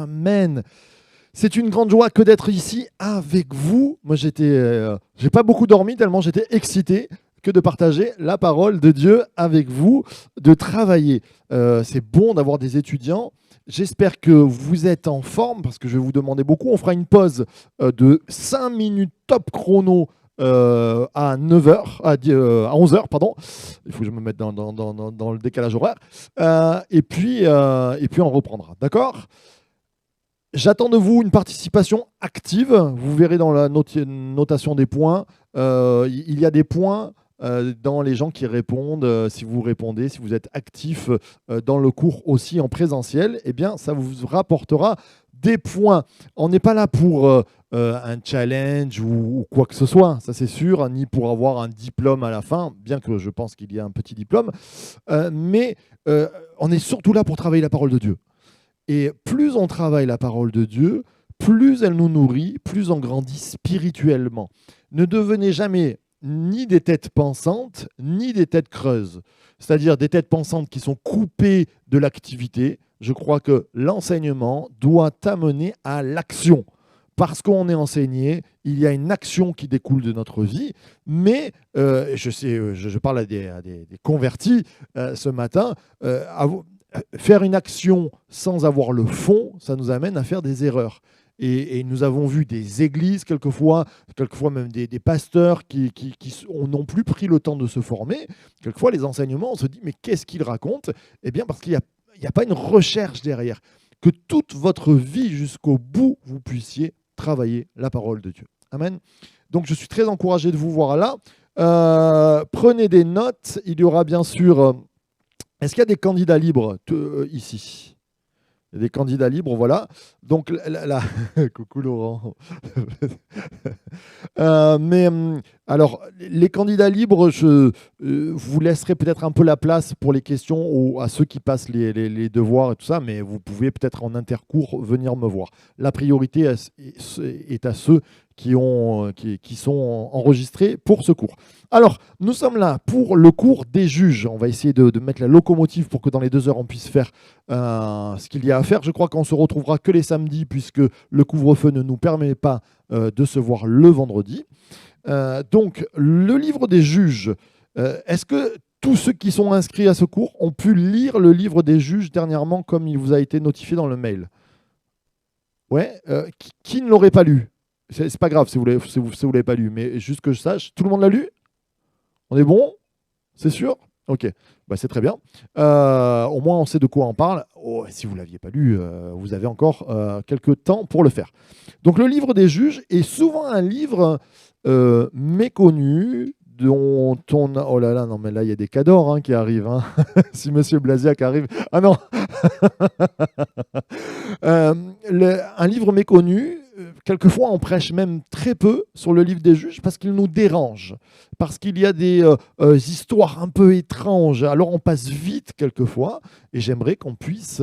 Amen. C'est une grande joie que d'être ici avec vous. Moi, j'ai pas beaucoup dormi tellement j'étais excité que de partager la parole de Dieu avec vous, de travailler. C'est bon d'avoir des étudiants. J'espère que vous êtes en forme parce que je vais vous demander beaucoup. On fera une pause de 5 minutes top chrono à 9h, à 11h, pardon. Il faut que je me mette dans le décalage horaire. Et puis, on reprendra. D'accord ? J'attends de vous une participation active. Vous verrez dans la notation des points, il y a des points dans les gens qui répondent. Si vous répondez, si vous êtes actif dans le cours aussi en présentiel, eh bien, ça vous rapportera des points. On n'est pas là pour un challenge ou quoi que ce soit, ça c'est sûr, ni pour avoir un diplôme à la fin, bien que je pense qu'il y a un petit diplôme, mais on est surtout là pour travailler la parole de Dieu. Et plus on travaille la parole de Dieu, plus elle nous nourrit, plus on grandit spirituellement. Ne devenez jamais ni des têtes pensantes, ni des têtes creuses. C'est-à-dire des têtes pensantes qui sont coupées de l'activité. Je crois que l'enseignement doit t'amener à l'action. Parce qu'on est enseigné, il y a une action qui découle de notre vie, mais je parle à des convertis ce matin, faire une action sans avoir le fond, ça nous amène à faire des erreurs. Et nous avons vu des églises, quelquefois même des pasteurs qui n'ont plus pris le temps de se former. Quelquefois, les enseignements, on se dit, mais qu'est-ce qu'ils racontent ? Eh bien, parce qu'il n'y a pas une recherche derrière. Que toute votre vie, jusqu'au bout, vous puissiez travailler la parole de Dieu. Amen. Donc, je suis très encouragé de vous voir là. Prenez des notes. Il y aura bien sûr... Est-ce qu'il y a des candidats libres ici ? Il y a des candidats libres, voilà. Donc, coucou Laurent. Alors, les candidats libres, je vous laisserai peut-être un peu la place pour les questions à ceux qui passent les devoirs et tout ça, mais vous pouvez peut-être en intercours venir me voir. La priorité est à ceux qui sont enregistrés pour ce cours. Alors, nous sommes là pour le cours des juges. On va essayer de mettre la locomotive pour que dans les 2 heures, on puisse faire ce qu'il y a à faire. Je crois qu'on se retrouvera que les samedis puisque le couvre-feu ne nous permet pas de se voir le vendredi. Donc, le livre des juges, est-ce que tous ceux qui sont inscrits à ce cours ont pu lire le livre des juges dernièrement comme il vous a été notifié dans le mail ? Ouais. Qui ne l'aurait pas lu ? C'est pas grave si vous ne l'avez pas lu, mais juste que je sache, tout le monde l'a lu ? On est bon ? C'est sûr ? Ok, c'est très bien. Au moins, on sait de quoi on parle. Oh, si vous ne l'aviez pas lu, vous avez encore quelques temps pour le faire. Donc, le livre des juges est souvent un livre méconnu, dont on a... Oh là là, non, mais là, il y a des cadors qui arrivent. Si Monsieur Blasiac arrive... Ah non. Un livre méconnu, quelquefois on prêche même très peu sur le livre des juges parce qu'il nous dérange, parce qu'il y a des histoires un peu étranges, alors on passe vite quelquefois, et j'aimerais qu'on puisse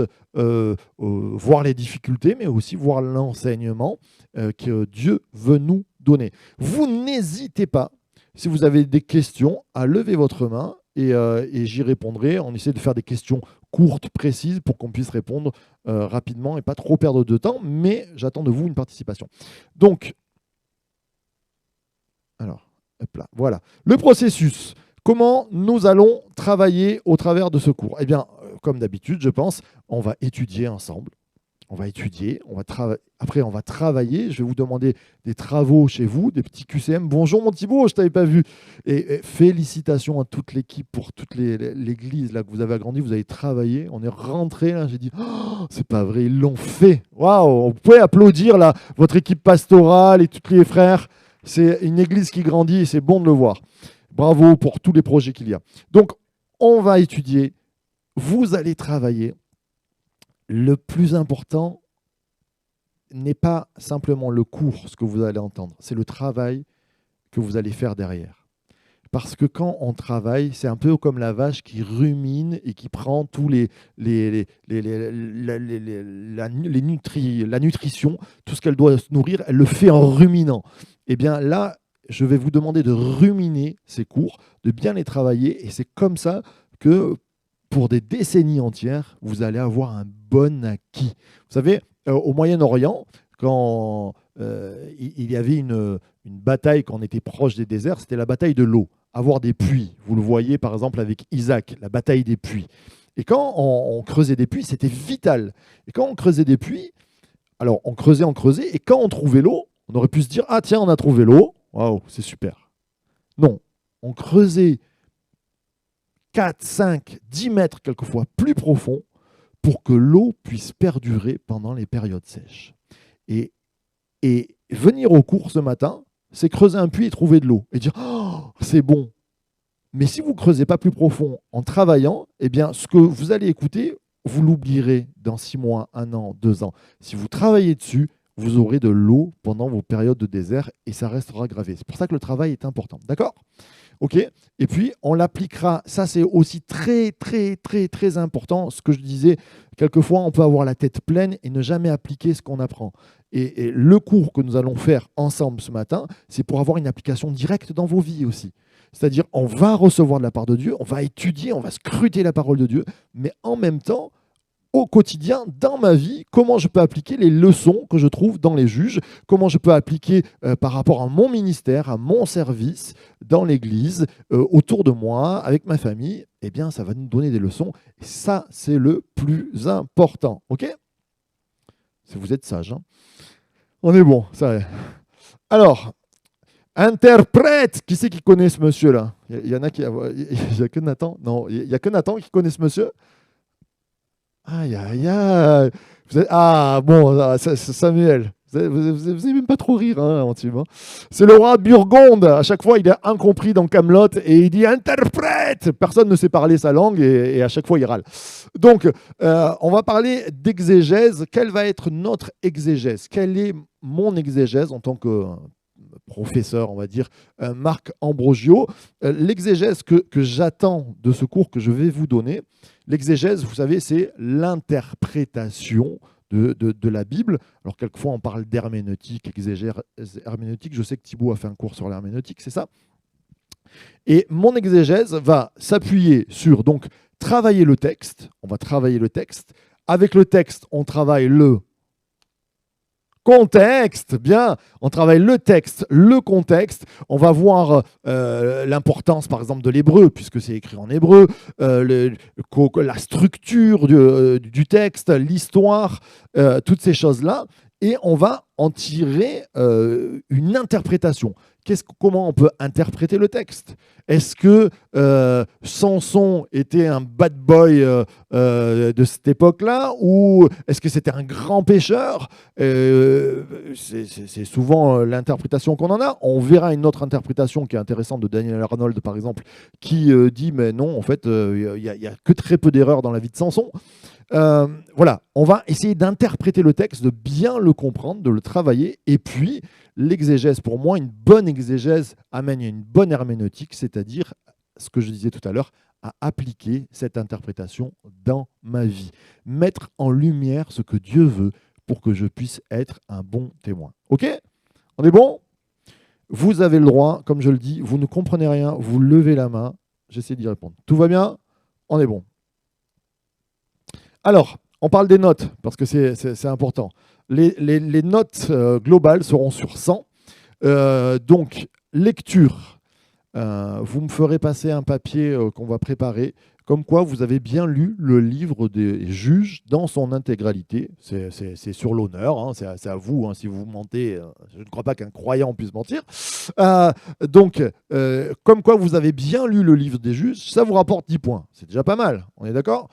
voir les difficultés, mais aussi voir l'enseignement que Dieu veut nous donner. Vous n'hésitez pas, si vous avez des questions, à lever votre main, et j'y répondrai. On essaie de faire des questions courtes, précises, pour qu'on puisse répondre rapidement et pas trop perdre de temps, mais j'attends de vous une participation. Donc, alors, hop là, voilà. Le processus. Comment nous allons travailler au travers de ce cours ? Eh bien, comme d'habitude, je pense, on va étudier ensemble. On va étudier, après on va travailler. Je vais vous demander des travaux chez vous, des petits QCM. Bonjour mon Thibaut, je ne t'avais pas vu. Et félicitations à toute l'équipe pour toute l'église là, que vous avez agrandi, vous avez travaillé. On est rentré là, j'ai dit, oh, c'est pas vrai, ils l'ont fait. Waouh, vous pouvez applaudir là, votre équipe pastorale et tous les frères. C'est une église qui grandit et c'est bon de le voir. Bravo pour tous les projets qu'il y a. Donc, on va étudier, vous allez travailler. Le plus important n'est pas simplement le cours, ce que vous allez entendre, c'est le travail que vous allez faire derrière. Parce que quand on travaille, c'est un peu comme la vache qui rumine et qui prend tous la nutrition, tout ce qu'elle doit se nourrir, elle le fait en ruminant. Eh bien là, je vais vous demander de ruminer ces cours, de bien les travailler, et c'est comme ça que pour des décennies entières, vous allez avoir un bon acquis. Vous savez, au Moyen-Orient, quand il y avait une bataille, quand on était proche des déserts, c'était la bataille de l'eau, avoir des puits. Vous le voyez par exemple avec Isaac, la bataille des puits. Et quand on creusait des puits, c'était vital. Et quand on creusait des puits, alors on creusait, et quand on trouvait l'eau, on aurait pu se dire, ah tiens, on a trouvé l'eau, waouh, c'est super. Non, on creusait 4, 5, 10 mètres quelquefois plus profond pour que l'eau puisse perdurer pendant les périodes sèches. Et, et venir au cours ce matin, c'est creuser un puits et trouver de l'eau. Et dire, oh, c'est bon. Mais si vous ne creusez pas plus profond en travaillant, eh bien, ce que vous allez écouter, vous l'oublierez dans 6 mois, 1 an, 2 ans. Si vous travaillez dessus, vous aurez de l'eau pendant vos périodes de désert et ça restera gravé. C'est pour ça que le travail est important. D'accord ? OK ? Et puis, on l'appliquera. Ça, c'est aussi très, très, très, très important. Ce que je disais, quelquefois, on peut avoir la tête pleine et ne jamais appliquer ce qu'on apprend. Et le cours que nous allons faire ensemble ce matin, c'est pour avoir une application directe dans vos vies aussi. C'est-à-dire, on va recevoir de la part de Dieu, on va étudier, on va scruter la parole de Dieu, mais en même temps, au quotidien, dans ma vie, comment je peux appliquer les leçons que je trouve dans les juges, comment je peux appliquer par rapport à mon ministère, à mon service, dans l'Église, autour de moi, avec ma famille, eh bien, ça va nous donner des leçons. Et ça, c'est le plus important. OK ? Si vous êtes sage. Hein, on est bon. Ça. Alors, interprète. Qui c'est qui connaît ce monsieur-là ? Il y en a qui... Il n'y a que Nathan ? Non, il n'y a que Nathan qui connaît ce monsieur ? Aïe, aïe, aïe. Ah, bon, Samuel. Vous n'avez même pas trop rire, hein, Antime. Hein. C'est le roi Burgonde. À chaque fois, il est incompris dans Camelot et il dit interprète. Personne ne sait parler sa langue et à chaque fois, il râle. Donc, on va parler d'exégèse. Quelle va être notre exégèse ? Quelle est mon exégèse en tant que professeur, on va dire, Marc Ambrogio? L'exégèse que j'attends de ce cours que je vais vous donner, l'exégèse, vous savez, c'est l'interprétation de la Bible. Alors, quelquefois, on parle d'herméneutique, exégèse herméneutique. Je sais que Thibaut a fait un cours sur l'herméneutique, c'est ça. Et mon exégèse va s'appuyer sur, donc, travailler le texte. On va travailler le texte. Avec le texte, on travaille le contexte, bien, on travaille le texte, le contexte, on va voir l'importance par exemple de l'hébreu, puisque c'est écrit en hébreu, la structure du texte, l'histoire, toutes ces choses-là, et on va en tirer une interprétation. Comment on peut interpréter le texte ? Est-ce que Samson était un bad boy de cette époque-là, ou est-ce que c'était un grand pécheur ? C'est souvent l'interprétation qu'on en a. On verra une autre interprétation qui est intéressante de Daniel Arnold, par exemple, qui dit mais non, en fait, il n'y a que très peu d'erreurs dans la vie de Samson. Voilà, on va essayer d'interpréter le texte, de bien le comprendre, de le travailler, et puis l'exégèse, pour moi, une bonne exégèse amène une bonne herméneutique, c'est-à-dire, ce que je disais tout à l'heure, à appliquer cette interprétation dans ma vie. Mettre en lumière ce que Dieu veut pour que je puisse être un bon témoin. OK ? On est bon ? Vous avez le droit, comme je le dis, vous ne comprenez rien, vous levez la main, j'essaie d'y répondre. Tout va bien ? On est bon. Alors, on parle des notes, parce que c'est important. Les notes globales seront sur 100. Donc, lecture. Vous me ferez passer un papier qu'on va préparer, comme quoi vous avez bien lu le livre des juges dans son intégralité. C'est sur l'honneur, hein, c'est à vous. Hein, si vous mentez, je ne crois pas qu'un croyant puisse mentir. Donc, comme quoi vous avez bien lu le livre des juges, ça vous rapporte 10 points. C'est déjà pas mal, on est d'accord ?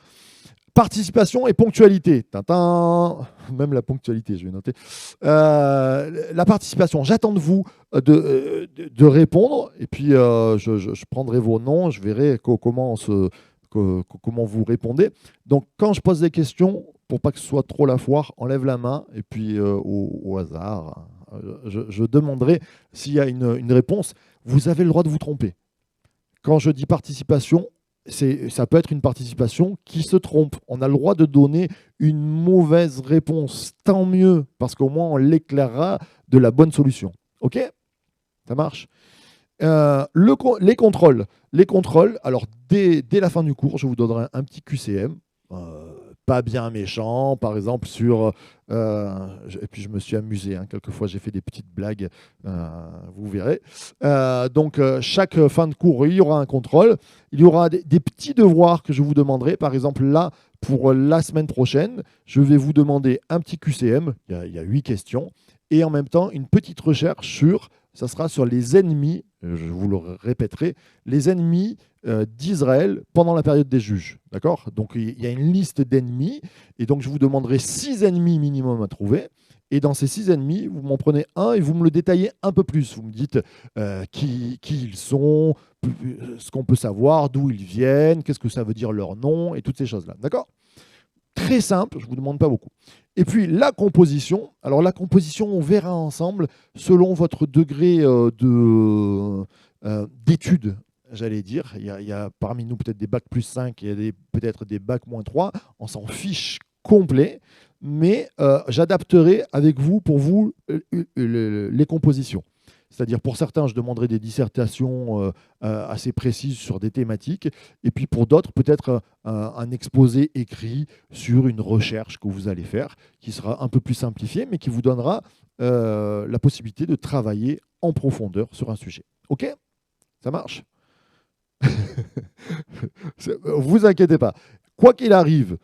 Participation et ponctualité. Tintin. Même la ponctualité, je vais noter. La participation, j'attends de vous de répondre. Et puis, je prendrai vos noms, je verrai comment vous répondez. Donc, quand je pose des questions, pour pas que ce soit trop la foire, on lève la main. Et puis, au hasard, je demanderai s'il y a une réponse. Vous avez le droit de vous tromper. Quand je dis participation, ça peut être une participation qui se trompe. On a le droit de donner une mauvaise réponse. Tant mieux, parce qu'au moins on l'éclairera de la bonne solution. OK ? Ça marche ? Les contrôles. Les contrôles, alors dès la fin du cours, je vous donnerai un petit QCM, pas bien méchant, par exemple sur... et puis je me suis amusé, hein, quelquefois j'ai fait des petites blagues, vous verrez. Donc chaque fin de cours, il y aura un contrôle, il y aura des petits devoirs que je vous demanderai. Par exemple là, pour la semaine prochaine, je vais vous demander un petit QCM, il y a 8 questions, et en même temps une petite recherche sur... Ça sera sur les ennemis, je vous le répéterai, les ennemis d'Israël pendant la période des juges. D'accord? Donc il y a une liste d'ennemis, et donc je vous demanderai 6 ennemis minimum à trouver. Et dans ces 6 ennemis, vous m'en prenez un et vous me le détaillez un peu plus. Vous me dites qui ils sont, ce qu'on peut savoir, d'où ils viennent, qu'est-ce que ça veut dire leur nom, et toutes ces choses-là. D'accord? Très simple, je ne vous demande pas beaucoup. Et puis la composition. Alors la composition, on verra ensemble selon votre degré d'études, j'allais dire. Il y a parmi nous peut-être des bacs plus 5, il y a peut-être des bacs moins 3. On s'en fiche complet, mais j'adapterai avec vous, pour vous, les compositions. C'est-à-dire pour certains, je demanderai des dissertations assez précises sur des thématiques, et puis pour d'autres, peut-être un exposé écrit sur une recherche que vous allez faire, qui sera un peu plus simplifiée, mais qui vous donnera la possibilité de travailler en profondeur sur un sujet. OK? Ça marche? Vous inquiétez pas. Quoi qu'il arrive,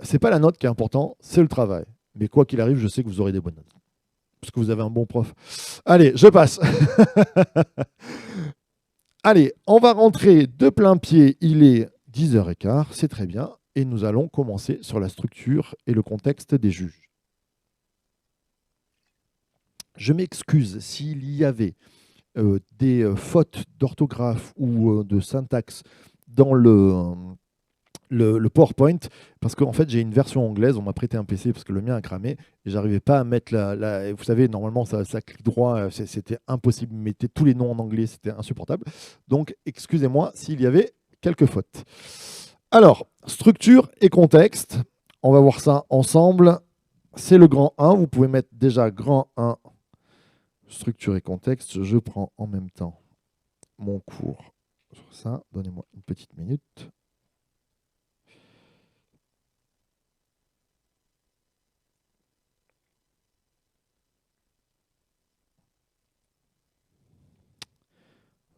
c'est pas la note qui est important, c'est le travail. Mais quoi qu'il arrive, je sais que vous aurez des bonnes notes. Parce que vous avez un bon prof. Allez, je passe. Allez, on va rentrer de plein pied. Il est 10h15, c'est très bien. Et nous allons commencer sur la structure et le contexte des juges. Je m'excuse s'il y avait des fautes d'orthographe ou de syntaxe dans le PowerPoint, parce qu'en fait j'ai une version anglaise, on m'a prêté un PC parce que le mien a cramé, et j'arrivais pas à mettre vous savez, normalement ça clique droit, c'était impossible, mettez tous les noms en anglais, c'était insupportable. Donc excusez-moi s'il y avait quelques fautes. Alors, structure et contexte, on va voir ça ensemble. C'est le grand 1, vous pouvez mettre déjà grand 1, structure et contexte. Je prends en même temps mon cours sur ça, donnez-moi une petite minute.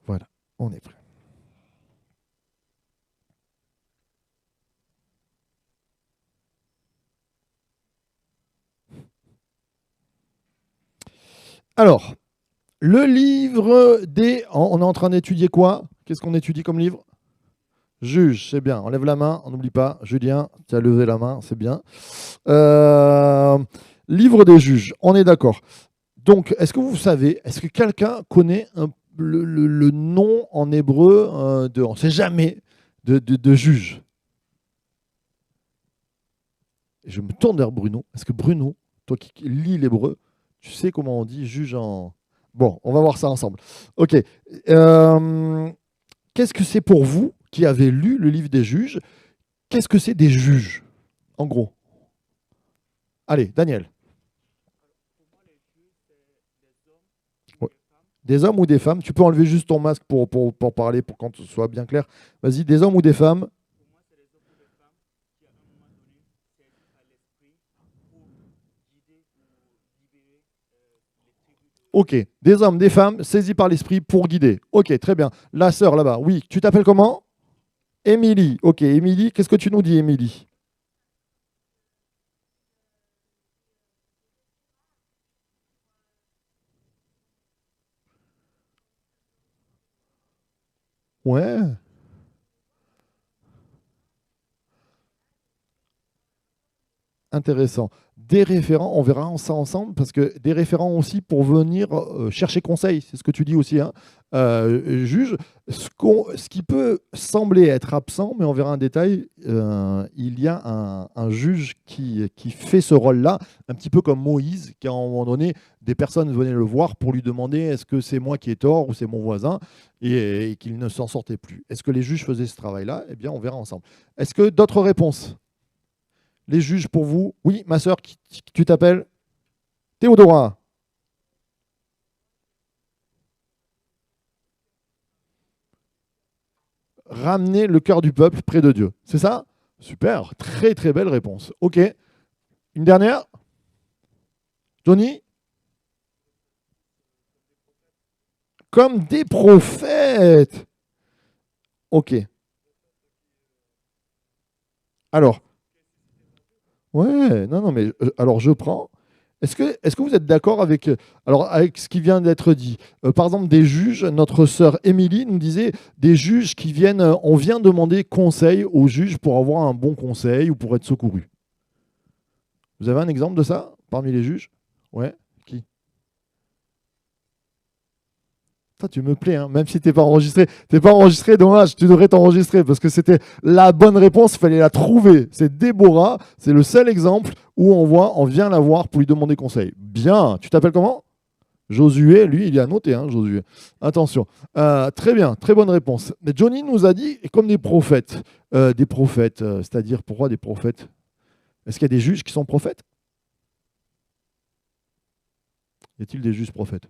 Voilà, on est prêt. Alors, le livre des... On est en train d'étudier quoi? Qu'est-ce qu'on étudie comme livre? Juge, c'est bien. On lève la main, on n'oublie pas. Julien, tu as levé la main, c'est bien. Livre des juges, on est d'accord. Donc, est-ce que vous savez, est-ce que quelqu'un connaît le nom en hébreu on ne sait jamais, de juge? Je me tourne vers Bruno. Est-ce que Bruno, toi qui lis l'hébreu, tu sais comment on dit juge en... Bon, on va voir ça ensemble. Ok. Qu'est-ce que c'est pour vous qui avez lu le livre des juges? Qu'est-ce que c'est des juges, en gros? Allez, Daniel. Ouais. Des hommes ou des femmes? Tu peux enlever juste ton masque pour parler, pour quand ce soit bien clair. Vas-y, des hommes ou des femmes? Ok, des hommes, des femmes, saisis par l'esprit pour guider. Ok, très bien. La sœur là-bas, oui. Tu t'appelles comment? Émilie. Ok, Émilie, qu'est-ce que tu nous dis, Émilie? Ouais. Intéressant. Des référents, on verra ça ensemble, parce que des référents aussi pour venir chercher conseil, c'est ce que tu dis aussi, hein, juge. Ce qui peut sembler être absent, mais on verra un détail, il y a un juge qui fait ce rôle-là, un petit peu comme Moïse, qui à un moment donné, des personnes venaient le voir pour lui demander est-ce que c'est moi qui ai tort ou c'est mon voisin, et qu'il ne s'en sortait plus. Est-ce que les juges faisaient ce travail-là? Eh bien, on verra ensemble. Est-ce que d'autres réponses? Les juges pour vous. Oui, ma sœur, tu t'appelles Théodora. ramener le cœur du peuple près de Dieu. C'est ça? Super, très très belle réponse. Ok, une dernière? Johnny? Comme des prophètes. Ok. Alors, ouais, non, non, mais alors je prends. Est-ce que vous êtes d'accord avec, alors, avec ce qui vient d'être dit? Par exemple, des juges, notre sœur Émilie nous disait des juges qui viennent, on vient demander conseil aux juges pour avoir un bon conseil ou pour être secouru. Vous avez un exemple de ça parmi les juges? Ouais, qui? Toi, tu me plais, hein, même si t'es pas enregistré. T'es pas enregistré, dommage, tu devrais t'enregistrer parce que c'était la bonne réponse, il fallait la trouver. C'est Déborah, c'est le seul exemple où on vient la voir pour lui demander conseil. Bien, tu t'appelles comment? Josué, lui, il est annoté, hein, Josué. Attention. Très bien, très bonne réponse. Mais Johnny nous a dit, comme des prophètes, c'est-à-dire pourquoi des prophètes? Est-ce qu'il y a des juges qui sont prophètes? Y a-t-il des juges prophètes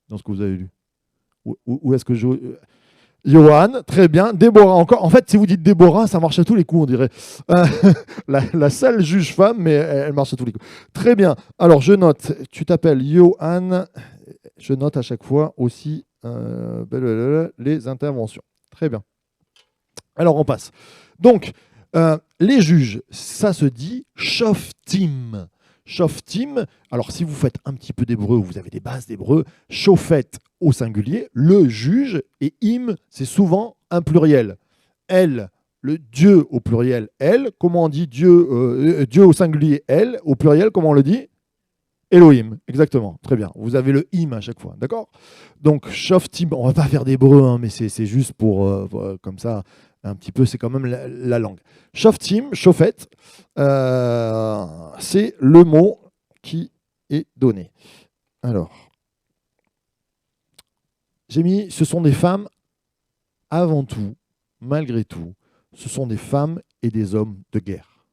dans ce que vous avez lu? Ou est-ce que Johan, très bien. Déborah encore. En fait, si vous dites Déborah, ça marche à tous les coups, on dirait. Euh, la seule juge femme, mais elle marche à tous les coups. Très bien. Alors, je note. Tu t'appelles Johan. Je note à chaque fois aussi les interventions. Très bien. Alors, on passe. Donc, les juges, ça se dit shoftim. Shoftim, alors si vous faites un petit peu d'hébreu, vous avez des bases d'hébreu, shofet au singulier, le juge, et im, c'est souvent un pluriel. Elle, le Dieu au pluriel, elle, comment on dit Dieu, Dieu au singulier, elle, au pluriel, comment on le dit? Elohim, exactement, très bien. Vous avez le im à chaque fois, d'accord? Donc, shoftim, on va pas faire d'hébreu, hein, mais c'est juste pour, comme ça, un petit peu, c'est quand même la langue. Shoftim, shofet, c'est le mot qui est donné. Alors, j'ai mis, ce sont des femmes avant tout, malgré tout, ce sont des femmes et des hommes de guerre.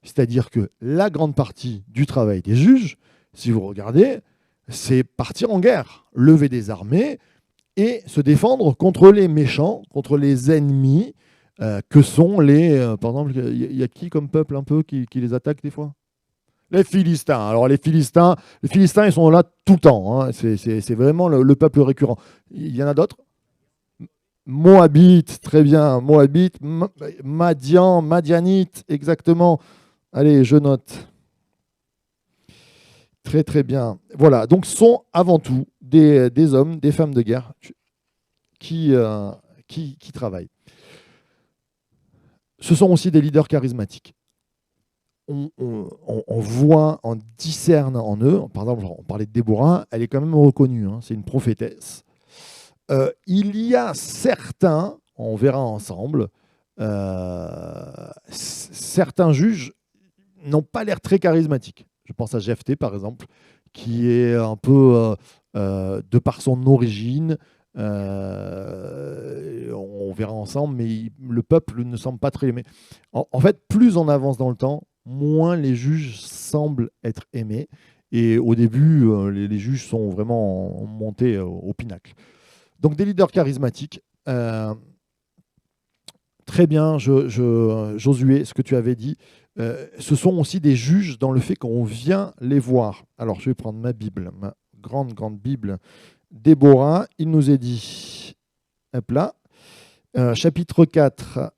C'est-à-dire que la grande partie du travail des juges, si vous regardez, c'est partir en guerre, lever des armées et se défendre contre les méchants, contre les ennemis, que sont les... par exemple, il y a qui comme peuple un peu qui les attaque des fois? Les Philistins. Alors les Philistins, ils sont là tout le temps, hein. C'est vraiment le peuple récurrent. Il y en a d'autres? Moabite, très bien. Moabite, Madian, Madianite, exactement. Allez, je note. Très très bien. Voilà, donc ce sont avant tout des hommes, des femmes de guerre qui travaillent. Ce sont aussi des leaders charismatiques. On voit, on discerne en eux. Par exemple, on parlait de Déborah, elle est quand même reconnue, hein, c'est une prophétesse. Il y a certains, on verra ensemble, certains juges n'ont pas l'air très charismatiques. Je pense à Jephthé, par exemple, qui est un peu, de par son origine, on verra ensemble, mais le peuple ne semble pas très aimé. En fait, plus on avance dans le temps, moins les juges semblent être aimés. Et au début, les juges sont vraiment montés au pinacle. Donc des leaders charismatiques. Très bien, Josué, ce que tu avais dit. Ce sont aussi des juges dans le fait qu'on vient les voir. Alors, je vais prendre ma Bible, ma grande, grande Bible. Déborah, il nous est dit, hop là, chapitre 4,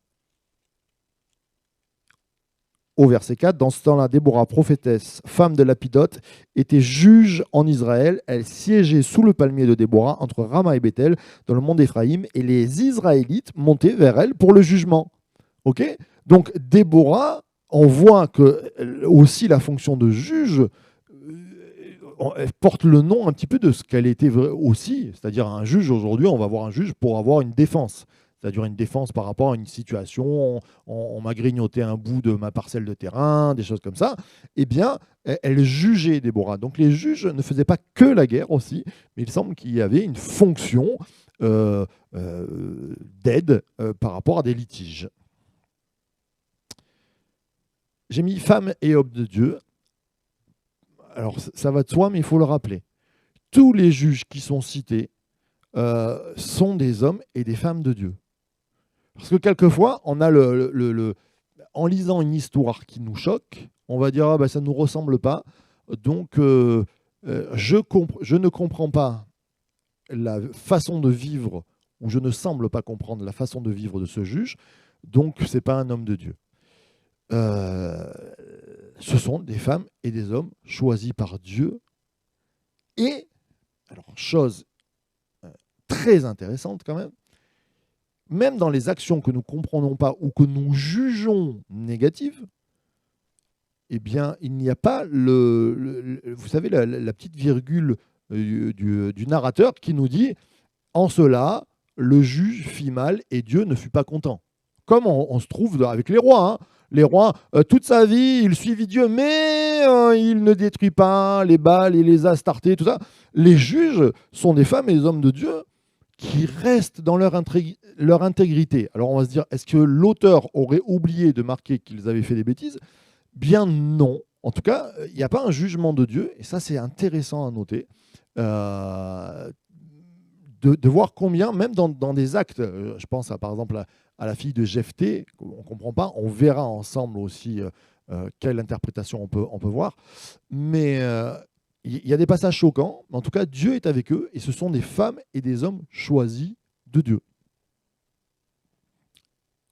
au verset 4, dans ce temps-là, Déborah, prophétesse, femme de Lapidote, était juge en Israël. Elle siégeait sous le palmier de Déborah, entre Rama et Bethel, dans le mont d'Éphraïm, et les Israélites montaient vers elle pour le jugement. Ok? Donc Déborah, on voit que aussi la fonction de juge elle porte le nom un petit peu de ce qu'elle était aussi, c'est-à-dire un juge aujourd'hui, on va voir un juge pour avoir une défense. C'est-à-dire une défense par rapport à une situation, on m'a grignoté un bout de ma parcelle de terrain, des choses comme ça. Eh bien, elle jugeait Déborah. Donc les juges ne faisaient pas que la guerre aussi, mais il semble qu'il y avait une fonction d'aide par rapport à des litiges. J'ai mis femme et homme de Dieu. Alors ça va de soi, mais il faut le rappeler. Tous les juges qui sont cités sont des hommes et des femmes de Dieu. Parce que quelquefois, on a en lisant une histoire qui nous choque, on va dire ah, bah, ça ne nous ressemble pas. Donc, je ne comprends pas la façon de vivre, ou je ne semble pas comprendre la façon de vivre de ce juge. Donc, ce n'est pas un homme de Dieu. Euh, Ce sont des femmes et des hommes choisis par Dieu. Et, alors, chose très intéressante quand même dans les actions que nous ne comprenons pas ou que nous jugeons négatives, eh bien, il n'y a pas vous savez, la petite virgule du narrateur qui nous dit en cela, le juge fit mal et Dieu ne fut pas content. Comme on se trouve avec les rois. Hein. Les rois, toute sa vie, il suivit Dieu, mais il ne détruit pas les Baals et les Astartés, tout ça. Les juges sont des femmes et des hommes de Dieu qui restent dans leur intégrité. Alors on va se dire, est-ce que l'auteur aurait oublié de marquer qu'ils avaient fait des bêtises? Bien non. En tout cas, il n'y a pas un jugement de Dieu, et ça c'est intéressant à noter, de voir combien, même dans des actes, je pense par exemple à la fille de Jephthé, on ne comprend pas, on verra ensemble aussi quelle interprétation on peut voir, mais il y a des passages choquants, mais en tout cas Dieu est avec eux, et ce sont des femmes et des hommes choisis de Dieu.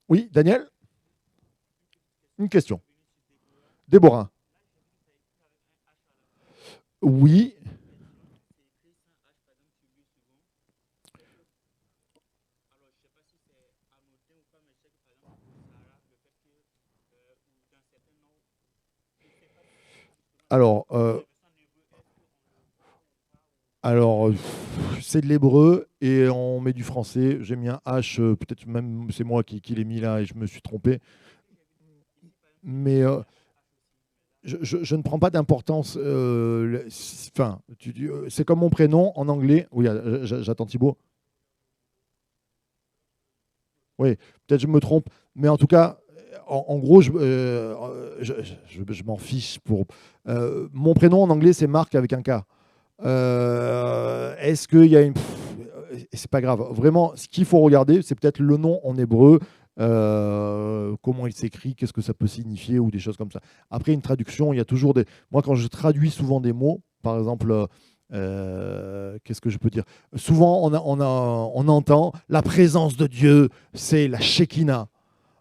Oui, Daniel? Une question. Déborah? Oui. Alors, c'est de l'hébreu et on met du français. J'ai mis un H, peut-être même c'est moi qui l'ai mis là et je me suis trompé. Mais je ne prends pas d'importance. Enfin, c'est comme mon prénom en anglais. Oui, j'attends Thibaut. Oui, peut-être je me trompe. Mais en tout cas, en gros, je m'en fiche pour. Mon prénom en anglais, c'est Marc avec un K. Est-ce qu'il y a une... C'est pas grave. Vraiment, ce qu'il faut regarder, c'est peut-être le nom en hébreu, comment il s'écrit, qu'est-ce que ça peut signifier, ou des choses comme ça. Après, une traduction, il y a toujours des... Moi, quand je traduis souvent des mots, par exemple, qu'est-ce que je peux dire? Souvent, on entend la présence de Dieu, c'est la Shekinah.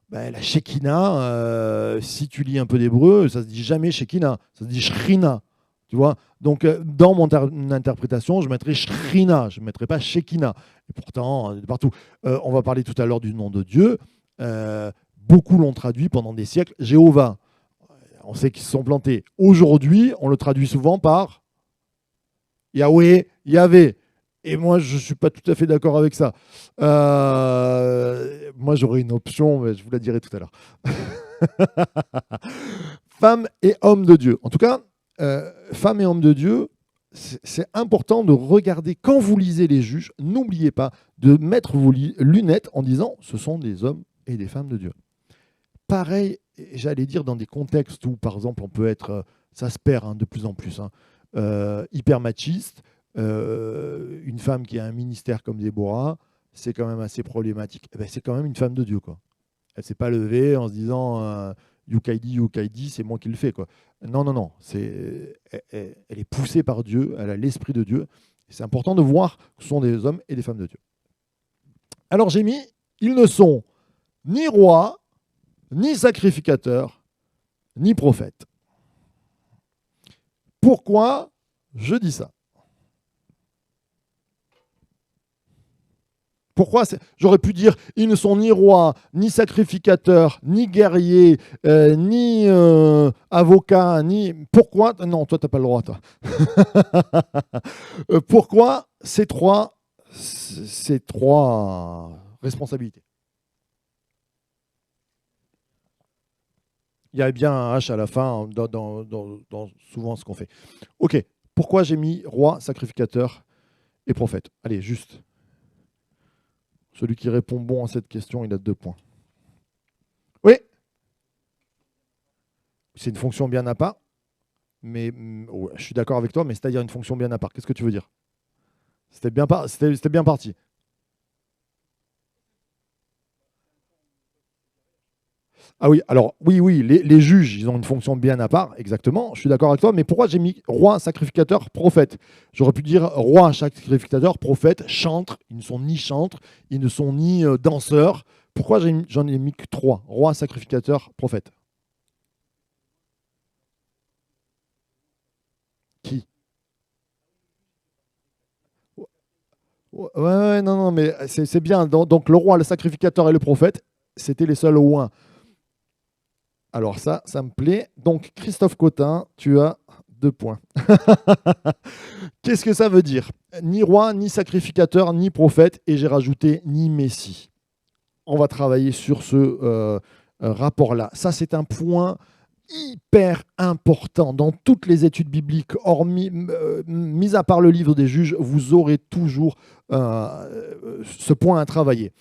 Ben, la Shekinah, si tu lis un peu d'hébreu, ça se dit jamais Shekinah, ça se dit Shrina. Tu vois? Donc, dans mon interprétation, je mettrai Shrina, je ne mettrai pas Shekinah. Et pourtant, partout. On va parler tout à l'heure du nom de Dieu. Beaucoup l'ont traduit pendant des siècles Jéhovah. On sait qu'ils se sont plantés. Aujourd'hui, on le traduit souvent par Yahweh, Yahvé. Et moi, je ne suis pas tout à fait d'accord avec ça. Moi, j'aurais une option, mais je vous la dirai tout à l'heure. Femme et homme de Dieu. En tout cas, femme et homme de Dieu, c'est important de regarder, quand vous lisez les juges, n'oubliez pas de mettre vos lunettes en disant ce sont des hommes et des femmes de Dieu. Pareil, j'allais dire dans des contextes où, par exemple, on peut être, ça se perd hein, de plus en plus, hein, hyper machiste, une femme qui a un ministère comme Déborah, c'est quand même assez problématique. Eh ben, c'est quand même une femme de Dieu, quoi. Elle ne s'est pas levée en se disant Yukaidi, c'est moi qui le fais, quoi. Non, non, non. Elle est poussée par Dieu, elle a l'esprit de Dieu. Et c'est important de voir que ce sont des hommes et des femmes de Dieu. Alors j'ai mis, ils ne sont ni rois, ni sacrificateurs, ni prophètes. Pourquoi je dis ça? Pourquoi j'aurais pu dire ils ne sont ni rois, ni sacrificateurs, ni guerriers, ni avocats, ni... Pourquoi? Non, toi, tu n'as pas le droit, toi. Pourquoi ces trois responsabilités? Il y a bien un H à la fin dans souvent ce qu'on fait. Ok, pourquoi j'ai mis roi, sacrificateur et prophète? Allez, juste. Celui qui répond bon à cette question, il a 2 points. Oui, c'est une fonction bien à part, mais ouais, je suis d'accord avec toi, mais c'est-à-dire une fonction bien à part. Qu'est-ce que tu veux dire? C'était bien parti. Ah oui, alors oui, les juges, ils ont une fonction bien à part, exactement, je suis d'accord avec toi, mais pourquoi j'ai mis roi, sacrificateur, prophète? J'aurais pu dire roi, sacrificateur, prophète, chantre, ils ne sont ni chantres, ils ne sont ni danseurs. Pourquoi j'en ai mis que trois? Roi, sacrificateur, prophète. Qui? Ouais, non, non, mais c'est bien. Donc le roi, le sacrificateur et le prophète, c'était les seuls oins. Alors ça me plaît. Donc Christophe Cotin, tu as 2 points. Qu'est-ce que ça veut dire? Ni roi, ni sacrificateur, ni prophète, et j'ai rajouté ni messie. On va travailler sur ce rapport-là. Ça, c'est un point hyper important dans toutes les études bibliques, hormis, mis à part le livre des juges, vous aurez toujours ce point à travailler.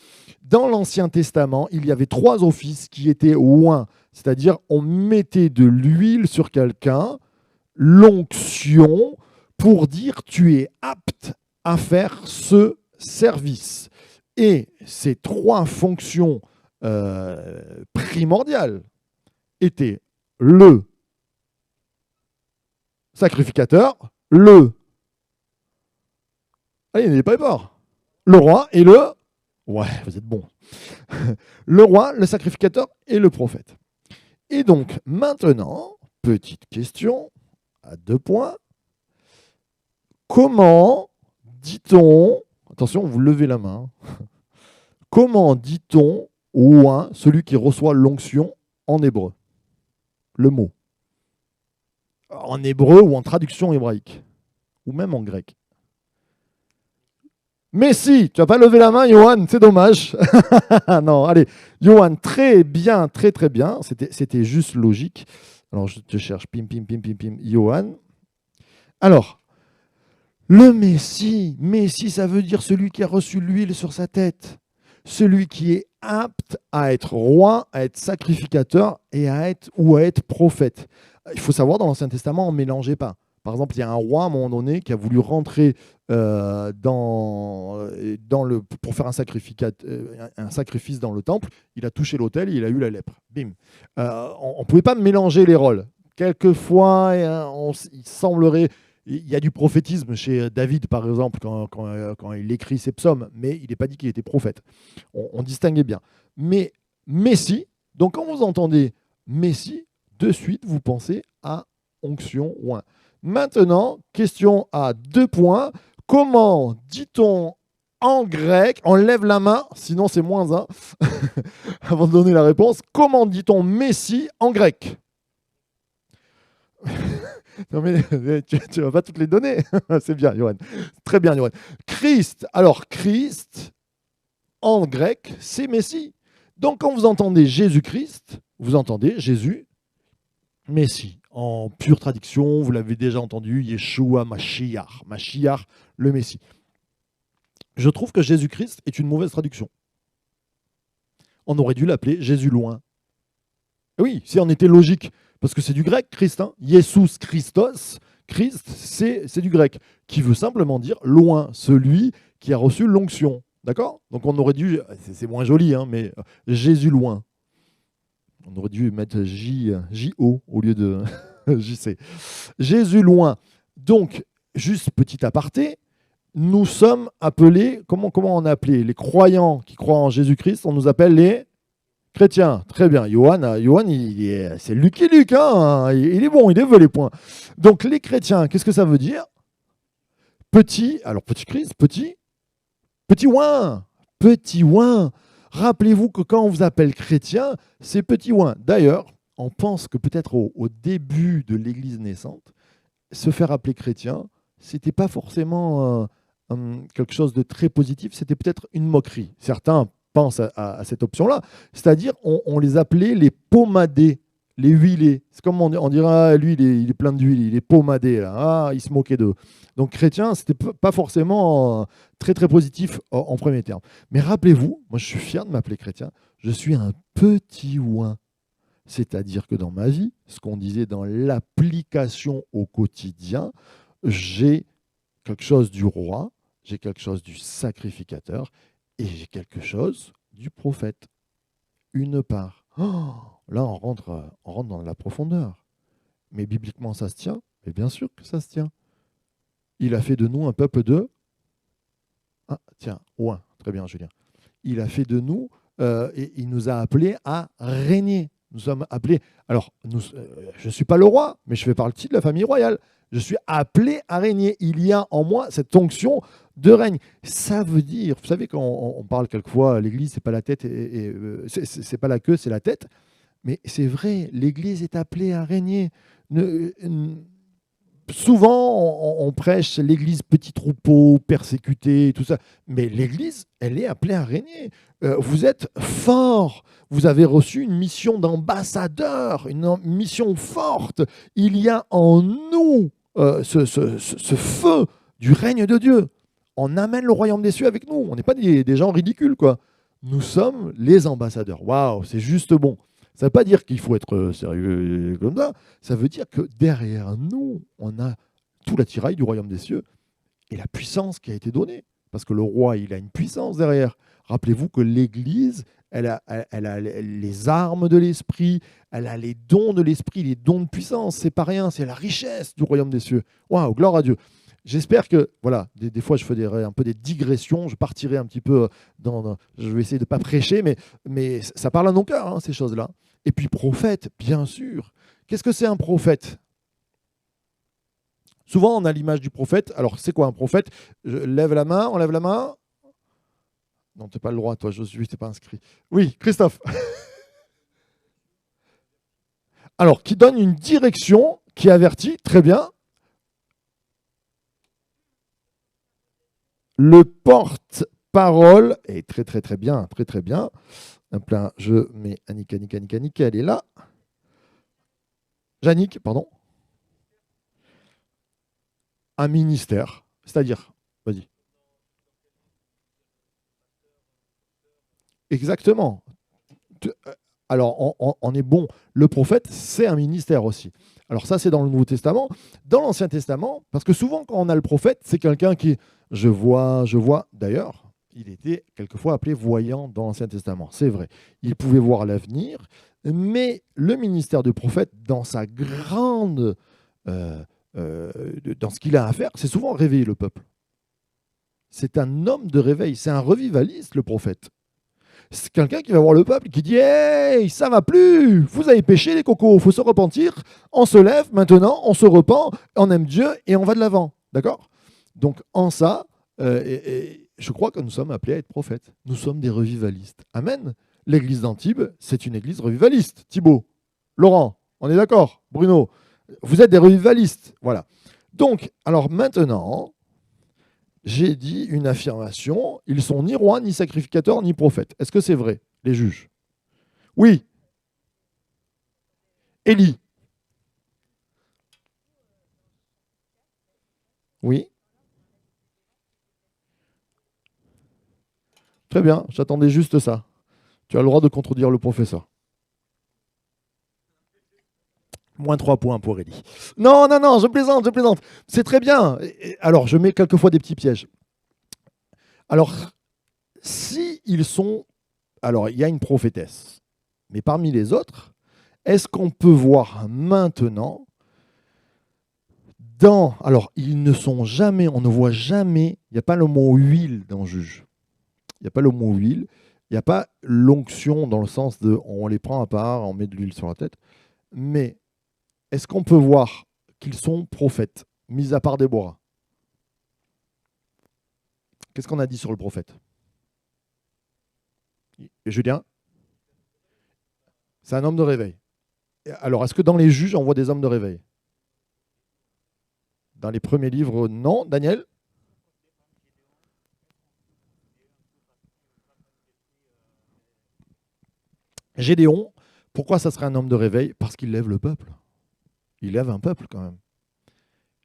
Dans l'Ancien Testament, il y avait 3 offices qui étaient oints, c'est-à-dire on mettait de l'huile sur quelqu'un, l'onction, pour dire tu es apte à faire ce service. Et ces 3 fonctions primordiales étaient le sacrificateur, allez, il n'est pas fort, le roi et le... Ouais, vous êtes bon. Le roi, le sacrificateur et le prophète. Et donc, maintenant, petite question à 2 points. Comment dit-on, attention, vous levez la main, comment dit-on oint, celui qui reçoit l'onction, en hébreu? Le mot. En hébreu ou en traduction hébraïque, ou même en grec. Mais si, tu n'as pas levé la main, Johan, c'est dommage. Non, allez, Johan, très bien, très très bien. C'était juste logique. Alors, je te cherche, pim, pim, pim, pim, pim, Johan. Alors, le Messie, ça veut dire celui qui a reçu l'huile sur sa tête. Celui qui est apte à être roi, à être sacrificateur et à être prophète. Il faut savoir, dans l'Ancien Testament, on ne mélangeait pas. Par exemple, il y a un roi à un moment donné qui a voulu rentrer pour faire un sacrifice dans le temple. Il a touché l'autel et il a eu la lèpre. Bim. On ne pouvait pas mélanger les rôles. Quelquefois, il semblerait... Il y a du prophétisme chez David, par exemple, quand il écrit ses psaumes, mais il n'est pas dit qu'il était prophète. On distinguait bien. Mais Messie, donc quand vous entendez Messie, de suite, vous pensez à onction oint. Maintenant, question à 2 points. Comment dit-on en grec, on lève la main, sinon c'est -1, avant de donner la réponse, comment dit-on Messie en grec? Non mais tu ne vas pas toutes les donner. C'est bien, Johan. Très bien, Johan. Christ. Alors, Christ, en grec, c'est Messie. Donc, quand vous entendez Jésus-Christ, vous entendez Jésus, Messie. En pure traduction, vous l'avez déjà entendu, Yeshua Mashiach. Mashiach, le Messie. Je trouve que Jésus-Christ est une mauvaise traduction. On aurait dû l'appeler Jésus loin. Oui, si on était logique, parce que c'est du grec, Christ. Hein. Jesus Christos, Christ, c'est du grec, qui veut simplement dire loin, celui qui a reçu l'onction. D'accord? Donc on aurait dû, c'est moins joli, hein, mais Jésus loin. On aurait dû mettre J-O au lieu de JC. Jésus loin. Donc, juste petit aparté, nous sommes appelés, comment on a appelé les croyants qui croient en Jésus-Christ, on nous appelle les chrétiens. Très bien. Johan c'est Lucky Luke, hein, il est bon, il veut les points. Donc, les chrétiens, qu'est-ce que ça veut dire? Petit, alors petit Christ, petit ouin. Petit ouin. Rappelez-vous que quand on vous appelle chrétien, c'est petit ouin. D'ailleurs, on pense que peut-être au début de l'Église naissante, se faire appeler chrétien, c'était pas forcément quelque chose de très positif, c'était peut-être une moquerie. Certains pensent à cette option-là, c'est-à-dire on les appelait les pommadés, les huilés. C'est comme on dirait, ah, lui, il est plein d'huile, il est pommadé, là. Ah, il se moquait d'eux. Donc chrétien, c'était pas forcément très très positif en premier terme. Mais rappelez-vous, moi je suis fier de m'appeler chrétien, je suis un petit ouin. C'est-à-dire que dans ma vie, ce qu'on disait dans l'application au quotidien, j'ai quelque chose du roi, j'ai quelque chose du sacrificateur et j'ai quelque chose du prophète. Une part. Oh, Là, on rentre dans la profondeur. Mais bibliquement, ça se tient. Mais bien sûr que ça se tient. Il a fait de nous un peuple de... Ah, tiens, ouin, très bien, Julien. Il a fait de nous, et il nous a appelés à régner. Nous sommes appelés... Alors, je ne suis pas le roi, mais je fais partie de la famille royale. Je suis appelé à régner. Il y a en moi cette onction de règne. Ça veut dire, vous savez, quand on parle quelquefois, l'Église, c'est pas la tête, c'est pas la queue, c'est la tête. Mais c'est vrai, l'Église est appelée à régner. Souvent, on prêche l'Église petit troupeau, persécuté, tout ça. Mais l'Église, elle est appelée à régner. Vous êtes fort. Vous avez reçu une mission d'ambassadeur, une mission forte. Il y a en nous ce feu du règne de Dieu. On amène le royaume des cieux avec nous. On n'est pas des gens ridicules, quoi. Nous sommes les ambassadeurs. Waouh, c'est juste bon. Ça ne veut pas dire qu'il faut être sérieux comme ça. Ça veut dire que derrière nous, on a tout l'attirail du royaume des cieux et la puissance qui a été donnée. Parce que le roi, il a une puissance derrière. Rappelez-vous que l'Église, elle a les armes de l'esprit, elle a les dons de l'esprit, les dons de puissance. C'est pas rien, c'est la richesse du royaume des cieux. Waouh, gloire à Dieu. J'espère que, voilà, des fois je fais un peu des digressions, je partirai un petit peu je vais essayer de ne pas prêcher, mais ça parle à nos cœurs, hein, ces choses-là. Et puis prophète, bien sûr. Qu'est-ce que c'est un prophète? Souvent on a l'image du prophète. Alors c'est quoi un prophète? Lève la main, on lève la main. Non, tu n'as pas le droit, toi, Josué, tu n'es pas inscrit. Oui, Christophe. Alors, qui donne une direction, qui avertit, très bien. Le porte-parole est très très très bien, très très bien. Hop là, je mets Annika, elle est là. Jannick, pardon. Un ministère, c'est-à-dire, vas-y. Exactement. Alors, on est bon. Le prophète, c'est un ministère aussi. Alors ça, c'est dans le Nouveau Testament. Dans l'Ancien Testament, parce que souvent, quand on a le prophète, c'est quelqu'un qui, je vois. D'ailleurs, il était quelquefois appelé voyant dans l'Ancien Testament. C'est vrai. Il pouvait voir l'avenir, mais le ministère du prophète, dans sa grande... dans ce qu'il a à faire, c'est souvent réveiller le peuple. C'est un homme de réveil. C'est un revivaliste, le prophète. C'est quelqu'un qui va voir le peuple, qui dit hey, ça va plus, vous avez péché les cocos, il faut se repentir, on se lève maintenant, on se repent, on aime Dieu et on va de l'avant. D'accord? Donc en ça, je crois que nous sommes appelés à être prophètes. Nous sommes des revivalistes. Amen. L'église d'Antibes, c'est une église revivaliste. Thibaut, Laurent, on est d'accord? Bruno, vous êtes des revivalistes. Voilà. Donc, alors maintenant, j'ai dit une affirmation, ils sont ni rois, ni sacrificateurs, ni prophètes. Est-ce que c'est vrai, les juges? Oui. Élie? Oui. Très bien, j'attendais juste ça. Tu as le droit de contredire le professeur. Moins 3 points pour Élie. Non, je plaisante. C'est très bien. Alors, je mets quelquefois des petits pièges. Alors, si ils sont... Alors, il y a une prophétesse. Mais parmi les autres, est-ce qu'on peut voir maintenant alors, ils ne sont jamais, on ne voit jamais, il n'y a pas le mot huile dans Juge. Il n'y a pas le mot huile. Il n'y a pas l'onction dans le sens de on les prend à part, on met de l'huile sur la tête. Mais est-ce qu'on peut voir qu'ils sont prophètes, mis à part Déborah? Qu'est-ce qu'on a dit sur le prophète? Et Julien? C'est un homme de réveil. Alors, est-ce que dans les juges, on voit des hommes de réveil? Dans les premiers livres, non. Daniel? Gédéon, pourquoi ça serait un homme de réveil? Parce qu'il lève le peuple. Il lève un peuple quand même.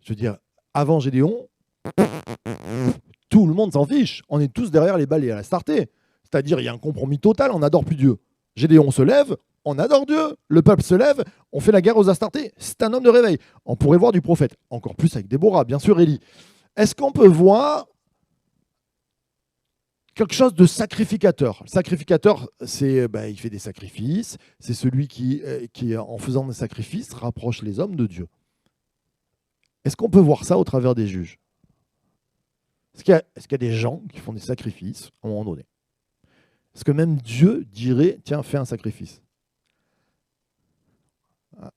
Je veux dire, avant Gédéon, tout le monde s'en fiche. On est tous derrière les balais à la starter. C'est-à-dire, il y a un compromis total, on n'adore plus Dieu. Gédéon se lève, on adore Dieu. Le peuple se lève, on fait la guerre aux Astartés. C'est un homme de réveil. On pourrait voir du prophète. Encore plus avec Déborah, bien sûr, Élie. Est-ce qu'on peut voir quelque chose de sacrificateur. Le sacrificateur, il fait des sacrifices. C'est celui qui, en faisant des sacrifices, rapproche les hommes de Dieu. Est-ce qu'on peut voir ça au travers des juges? Est-ce qu'il y a des gens qui font des sacrifices à un moment donné? Est-ce que même Dieu dirait, tiens, fais un sacrifice?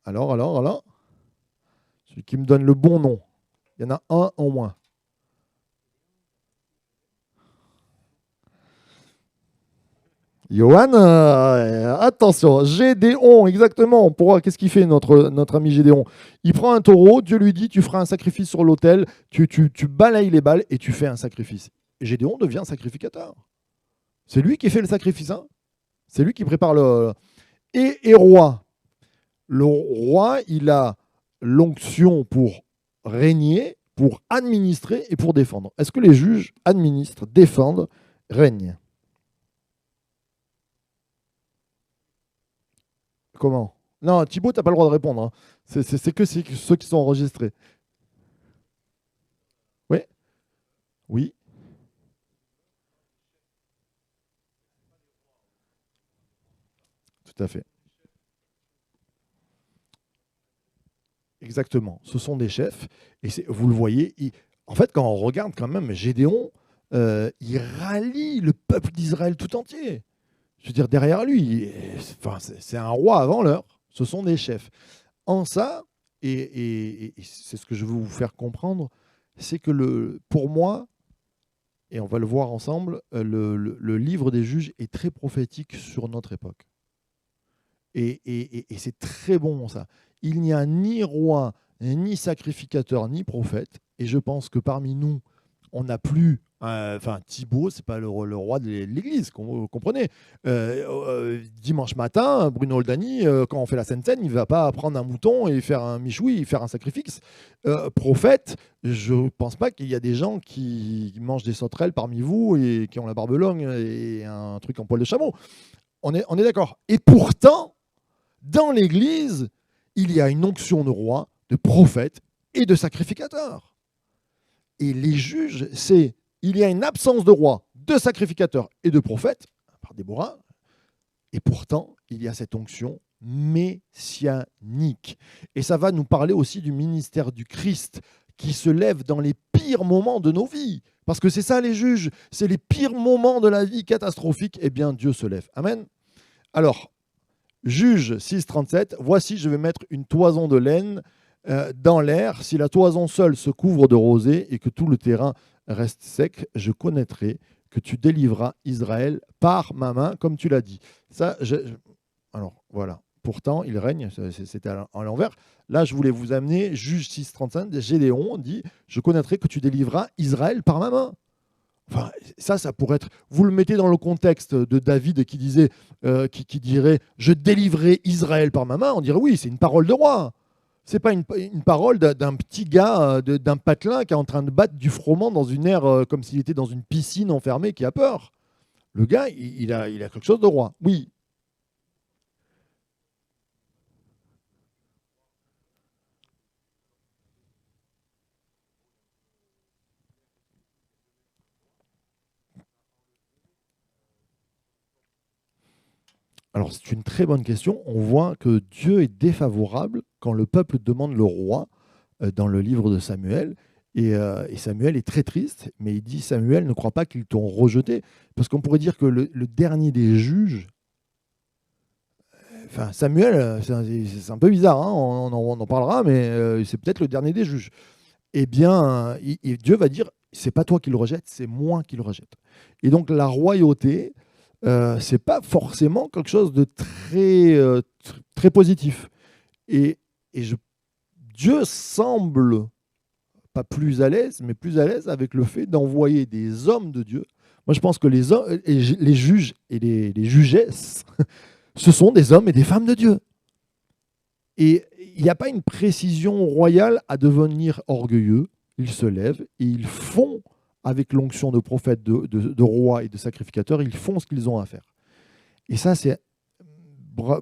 Alors, celui qui me donne le bon nom. Il y en a un en moins. Johan, attention, Gédéon, exactement. Qu'est-ce qu'il fait notre ami Gédéon? Il prend un taureau, Dieu lui dit, tu feras un sacrifice sur l'autel, tu balayes les balles et tu fais un sacrifice. Et Gédéon devient sacrificateur. C'est lui qui fait le sacrifice. Hein. C'est lui qui prépare le... Et roi. Le roi, il a l'onction pour régner, pour administrer et pour défendre. Est-ce que les juges administrent, défendent, règnent? Comment? Non, Thibaut, tu n'as pas le droit de répondre. Hein. C'est que ceux qui sont enregistrés. Oui? Oui, tout à fait. Exactement. Ce sont des chefs. Et vous le voyez, en fait, quand on regarde quand même Gédéon, il rallie le peuple d'Israël tout entier. Je veux dire, derrière lui, c'est un roi avant l'heure. Ce sont des chefs. En ça, et c'est ce que je veux vous faire comprendre, c'est que pour moi, et on va le voir ensemble, le livre des juges est très prophétique sur notre époque. Et c'est très bon ça. Il n'y a ni roi, ni sacrificateur, ni prophète. Et je pense que parmi nous, on n'a plus... Thibaut, c'est pas le roi de l'Église, vous comprenez. Dimanche matin, Bruno Oldani, quand on fait la Sainte Seine, il ne va pas prendre un mouton et faire un michoui, faire un sacrifice. Prophète, je ne pense pas qu'il y a des gens qui mangent des sauterelles parmi vous et qui ont la barbe longue et un truc en poil de chameau. On est d'accord. Et pourtant, dans l'Église, il y a une onction de roi, de prophète et de sacrificateur. Et les juges, il y a une absence de roi, de sacrificateur et de prophète, par Déborah, et pourtant, il y a cette onction messianique. Et ça va nous parler aussi du ministère du Christ qui se lève dans les pires moments de nos vies. Parce que c'est ça les juges, c'est les pires moments de la vie catastrophique, eh bien Dieu se lève. Amen. Alors, Juge 6,37, voici, je vais mettre une toison de laine dans l'air. Si la toison seule se couvre de rosée et que tout le terrain reste sec, je connaîtrai que tu délivreras Israël par ma main, comme tu l'as dit. Alors, voilà. Pourtant, il règne, c'était à l'envers. Là, je voulais vous amener, Juge 6,35, Gédéon dit, je connaîtrai que tu délivreras Israël par ma main. Enfin, ça pourrait être. Vous le mettez dans le contexte de David qui disait, qui dirait, je délivrerai Israël par ma main. On dirait oui, c'est une parole de roi. C'est pas une parole d'un petit gars, d'un patelin qui est en train de battre du froment dans une aire comme s'il était dans une piscine enfermée qui a peur. Le gars, il a quelque chose de roi. Oui. Alors, c'est une très bonne question. On voit que Dieu est défavorable quand le peuple demande le roi dans le livre de Samuel. Et Samuel est très triste, mais il dit, Samuel, ne crois pas qu'ils t'ont rejeté. Parce qu'on pourrait dire que le dernier des juges, enfin Samuel, c'est un peu bizarre, hein, on en parlera, mais c'est peut-être le dernier des juges. Eh bien, Dieu va dire, c'est pas toi qui le rejette, c'est moi qui le rejette. Et donc la royauté, c'est pas forcément quelque chose de très positif. Et Dieu semble pas plus à l'aise, mais plus à l'aise avec le fait d'envoyer des hommes de Dieu. Moi, je pense que les juges et les jugesses, ce sont des hommes et des femmes de Dieu. Et il n'y a pas une précision royale à devenir orgueilleux. Ils se lèvent et ils font, avec l'onction de prophète, de roi et de sacrificateur, ils font ce qu'ils ont à faire. Et ça, c'est...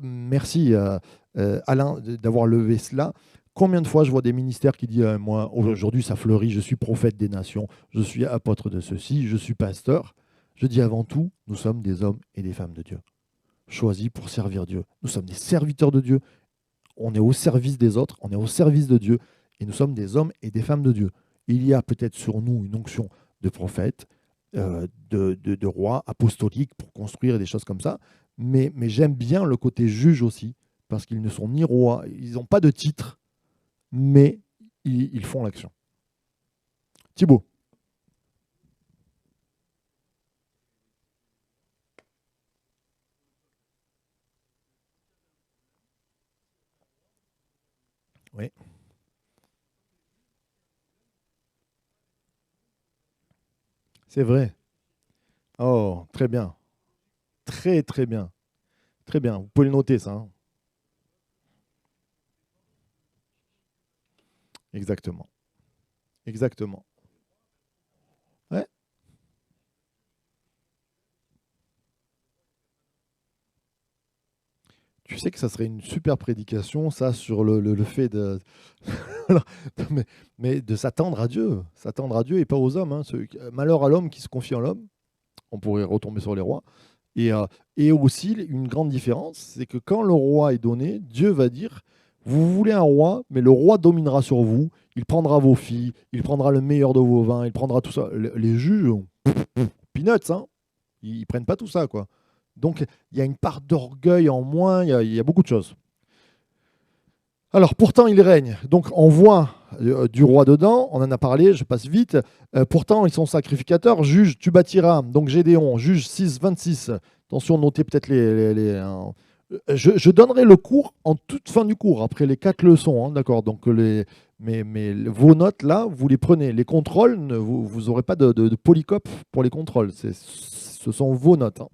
Merci Alain d'avoir levé cela. Combien de fois je vois des ministères qui disent moi, aujourd'hui ça fleurit, je suis prophète des nations, je suis apôtre de ceci, je suis pasteur. Je dis avant tout, nous sommes des hommes et des femmes de Dieu, choisis pour servir Dieu. Nous sommes des serviteurs de Dieu. On est au service des autres, on est au service de Dieu, et nous sommes des hommes et des femmes de Dieu. Il y a peut-être sur nous une onction de prophète, de roi apostolique pour construire des choses comme ça, mais j'aime bien le côté juge aussi, parce qu'ils ne sont ni rois, ils n'ont pas de titre, mais ils font l'action. Thibaut. Oui, c'est vrai. Oh, très bien. Très, très bien. Très bien. Vous pouvez le noter, ça, hein. Exactement. Exactement. Ouais. Tu sais que ça serait une super prédication, ça, sur le fait de, alors, mais, de s'attendre à Dieu et pas aux hommes, hein. Malheur à l'homme qui se confie en l'homme. On pourrait retomber sur les rois. Et aussi, une grande différence, c'est que quand le roi est donné, Dieu va dire, vous voulez un roi, mais le roi dominera sur vous, il prendra vos filles, il prendra le meilleur de vos vins, il prendra tout ça. Les juges, peanuts, hein, ils prennent pas tout ça, quoi. Donc, il y a une part d'orgueil en moins, il y a beaucoup de choses. Alors, pourtant, il règne. Donc, on voit du roi dedans, on en a parlé, je passe vite. Pourtant, ils sont sacrificateurs. Juge, tu bâtiras. Donc, Gédéon, juge 6, 26. Attention, notez peut-être je donnerai le cours en toute fin du cours, après les 4 leçons. Hein, d'accord. Donc, vos notes, là, vous les prenez. Les contrôles, vous n'aurez pas de polycope pour les contrôles. Ce sont vos notes. Hein.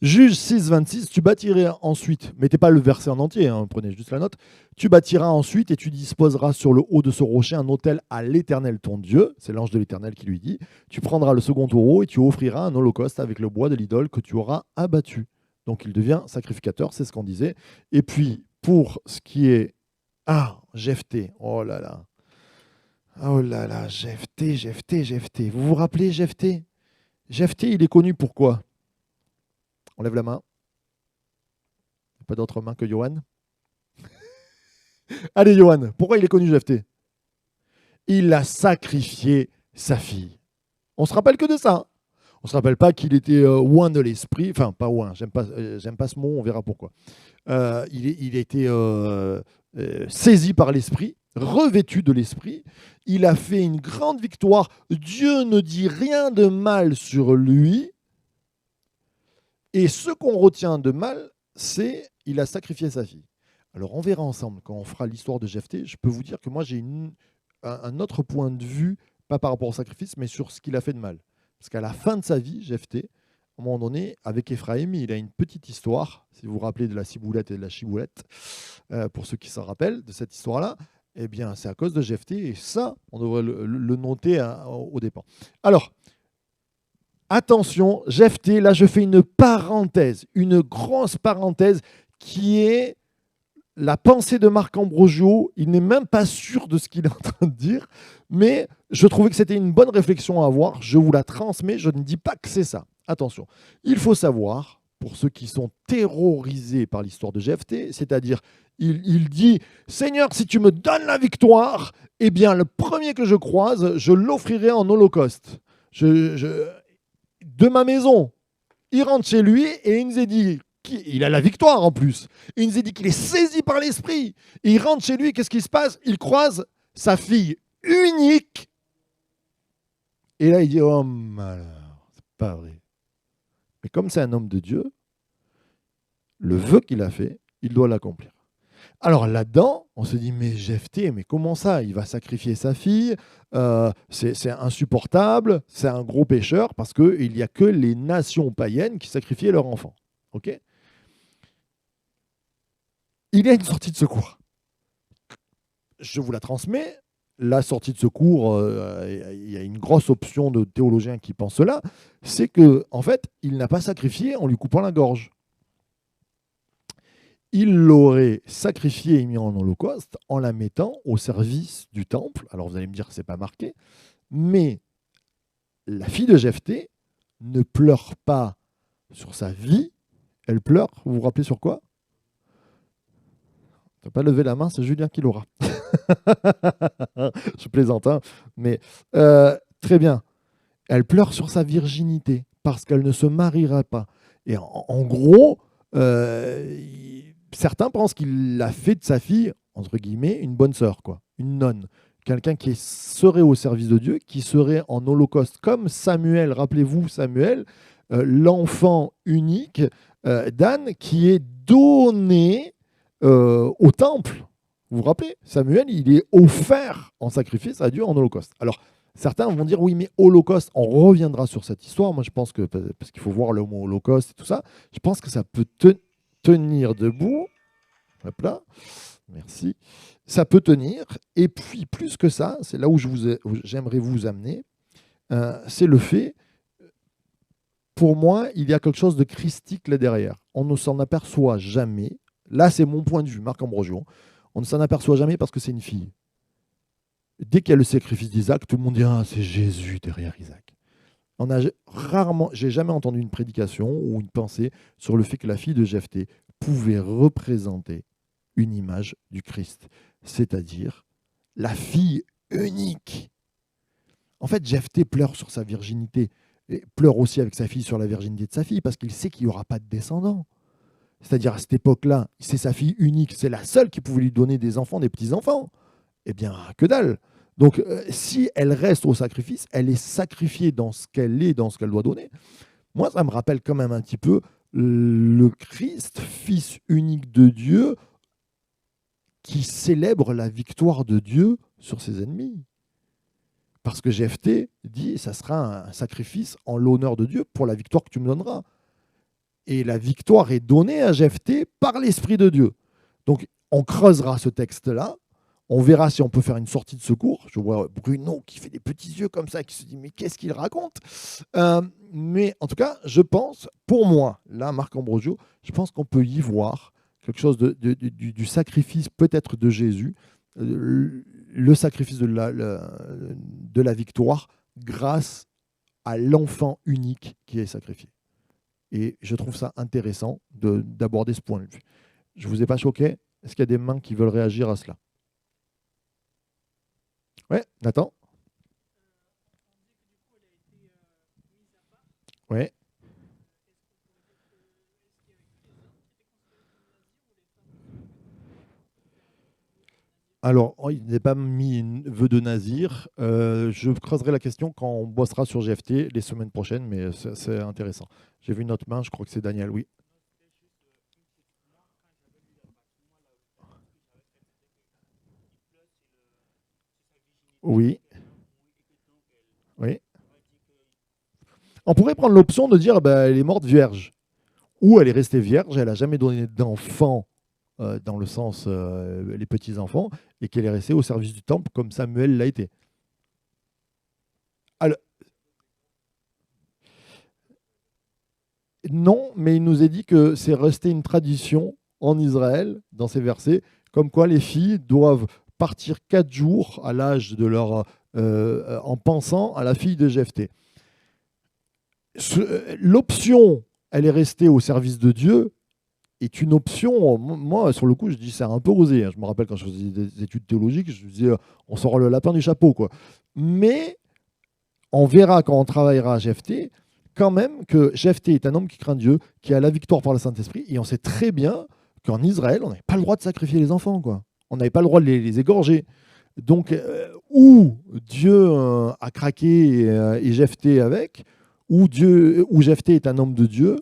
Juge 6, 26, tu bâtiras ensuite, mettez pas le verset en entier, hein, prenez juste la note, tu bâtiras ensuite et tu disposeras sur le haut de ce rocher un autel à l'Éternel ton Dieu, c'est l'ange de l'Éternel qui lui dit, tu prendras le second taureau et tu offriras un holocauste avec le bois de l'idole que tu auras abattu. Donc il devient sacrificateur, c'est ce qu'on disait. Et puis pour ce qui est... Ah, Jephthé, oh là là, oh là là, Jephthé, Jephthé, Jephthé. Vous vous rappelez Jephthé? Jephthé, il est connu pour quoi? On lève la main. Pas d'autre main que Johan. Allez, Johan, pourquoi il est connu, Jephthé? Il a sacrifié sa fille. On se rappelle que de ça. Hein. On se rappelle pas qu'il était oint de l'esprit. Enfin, pas oint, j'aime pas ce mot, on verra pourquoi. Il était saisi par l'esprit, revêtu de l'esprit. Il a fait une grande victoire. Dieu ne dit rien de mal sur lui. Et ce qu'on retient de mal, c'est qu'il a sacrifié sa fille. Alors on verra ensemble quand on fera l'histoire de Jephthé. Je peux vous dire que moi j'ai un autre point de vue, pas par rapport au sacrifice, mais sur ce qu'il a fait de mal. Parce qu'à la fin de sa vie, Jephthé, à un moment donné, avec Éphraïm, il a une petite histoire, si vous vous rappelez de la ciboulette et de la chiboulette, pour ceux qui s'en rappellent de cette histoire-là, eh bien c'est à cause de Jephthé, et ça, on devrait le noter au départ. Alors, attention, Jephthé, là je fais une parenthèse, une grosse parenthèse qui est la pensée de Marc Ambrogio. Il n'est même pas sûr de ce qu'il est en train de dire, mais je trouvais que c'était une bonne réflexion à avoir. Je vous la transmets, je ne dis pas que c'est ça. Attention, il faut savoir, pour ceux qui sont terrorisés par l'histoire de Jephthé, c'est-à-dire il dit « Seigneur, si tu me donnes la victoire, eh bien le premier que je croise, je l'offrirai en holocauste. De ma maison. » Il rentre chez lui et il nous a dit, il a la victoire en plus. Il nous a dit qu'il est saisi par l'esprit. Et il rentre chez lui, qu'est-ce qui se passe? Il croise sa fille unique. Et là, il dit, oh malheur, c'est pas vrai. Mais comme c'est un homme de Dieu, le vœu qu'il a fait, il doit l'accomplir. Alors là-dedans, on se dit, mais Jephthé, mais comment ça? Il va sacrifier sa fille, c'est insupportable, c'est un gros pécheur, parce qu'il n'y a que les nations païennes qui sacrifiaient leurs enfants. Ok? Il y a une sortie de secours. Je vous la transmets. La sortie de secours, il y a une grosse option de théologiens qui pensent cela, c'est que en fait, il n'a pas sacrifié en lui coupant la gorge. Il l'aurait sacrifiée et mis en holocauste en la mettant au service du temple. Alors vous allez me dire que ce n'est pas marqué, mais la fille de Jephthé ne pleure pas sur sa vie, elle pleure, vous vous rappelez sur quoi? Tu n'as pas levé la main, c'est Julien qui l'aura. Je plaisante, hein, mais très bien. Elle pleure sur sa virginité parce qu'elle ne se mariera pas. Et en gros, certains pensent qu'il a fait de sa fille, entre guillemets, une bonne sœur, quoi, une nonne. Quelqu'un qui serait au service de Dieu, qui serait en holocauste, comme Samuel, rappelez-vous Samuel, l'enfant unique d'Anne, qui est donné au temple. Vous vous rappelez, Samuel, il est offert en sacrifice à Dieu en holocauste. Alors, certains vont dire oui, mais holocauste, on reviendra sur cette histoire. Moi, je pense que, parce qu'il faut voir le mot holocauste et tout ça, je pense que ça peut tenir debout. Hop là, merci. Ça peut tenir. Et puis, plus que ça, c'est là où j'aimerais vous amener, c'est le fait, pour moi, il y a quelque chose de christique là derrière. On ne s'en aperçoit jamais. Là, c'est mon point de vue, Marc Ambrogio. On ne s'en aperçoit jamais parce que c'est une fille. Dès qu'il y a le sacrifice d'Isaac, tout le monde dit ah, c'est Jésus derrière Isaac. On a rarement, j'ai jamais entendu une prédication ou une pensée sur le fait que la fille de Jephthé pouvait représenter une image du Christ, c'est-à-dire la fille unique. En fait, Jephthé pleure sur sa virginité et pleure aussi avec sa fille sur la virginité de sa fille parce qu'il sait qu'il n'y aura pas de descendants. C'est-à-dire à cette époque-là, c'est sa fille unique, c'est la seule qui pouvait lui donner des enfants, des petits-enfants. Eh bien, que dalle. Donc, si elle reste au sacrifice, elle est sacrifiée dans ce qu'elle est, dans ce qu'elle doit donner. Moi, ça me rappelle quand même un petit peu le Christ, fils unique de Dieu, qui célèbre la victoire de Dieu sur ses ennemis. Parce que Jephthé dit, ça sera un sacrifice en l'honneur de Dieu pour la victoire que tu me donneras. Et la victoire est donnée à Jephthé par l'Esprit de Dieu. Donc, on creusera ce texte-là. On verra si on peut faire une sortie de secours. Je vois Bruno qui fait des petits yeux comme ça, qui se dit mais qu'est-ce qu'il raconte Mais en tout cas, je pense, pour moi, là, Marc Ambrogio, je pense qu'on peut y voir quelque chose du sacrifice peut-être de Jésus, le sacrifice de la victoire grâce à l'enfant unique qui est sacrifié. Et je trouve ça intéressant d'aborder ce point de vue. Je ne vous ai pas choqué? Est-ce qu'il y a des mains qui veulent réagir à cela? Ouais, Nathan? Ouais. Alors, il n'est pas mis une vœu de nazir. Je creuserai la question quand on bossera sur GFT les semaines prochaines, mais c'est intéressant. J'ai vu une autre main, je crois que c'est Daniel, oui. Oui, oui. On pourrait prendre l'option de dire bah, elle est morte vierge. Ou elle est restée vierge, elle n'a jamais donné d'enfant dans le sens les petits-enfants, et qu'elle est restée au service du temple comme Samuel l'a été. Alors, non, mais il nous est dit que c'est resté une tradition en Israël, dans ces versets, comme quoi les filles doivent partir 4 jours à l'âge de leur... en pensant à la fille de Jephthé. L'option, elle est restée au service de Dieu, est une option, moi, sur le coup, je dis c'est un peu osé. Je me rappelle quand je faisais des études théologiques, je disais on sort le lapin du chapeau, quoi. Mais on verra quand on travaillera à Jephthé, quand même que Jephthé est un homme qui craint Dieu, qui a la victoire par le Saint-Esprit, et on sait très bien qu'en Israël, on n'avait pas le droit de sacrifier les enfants, quoi. On n'avait pas le droit de les égorger. Donc, où Dieu a craqué et Jephthé avec, où Jephthé est un homme de Dieu,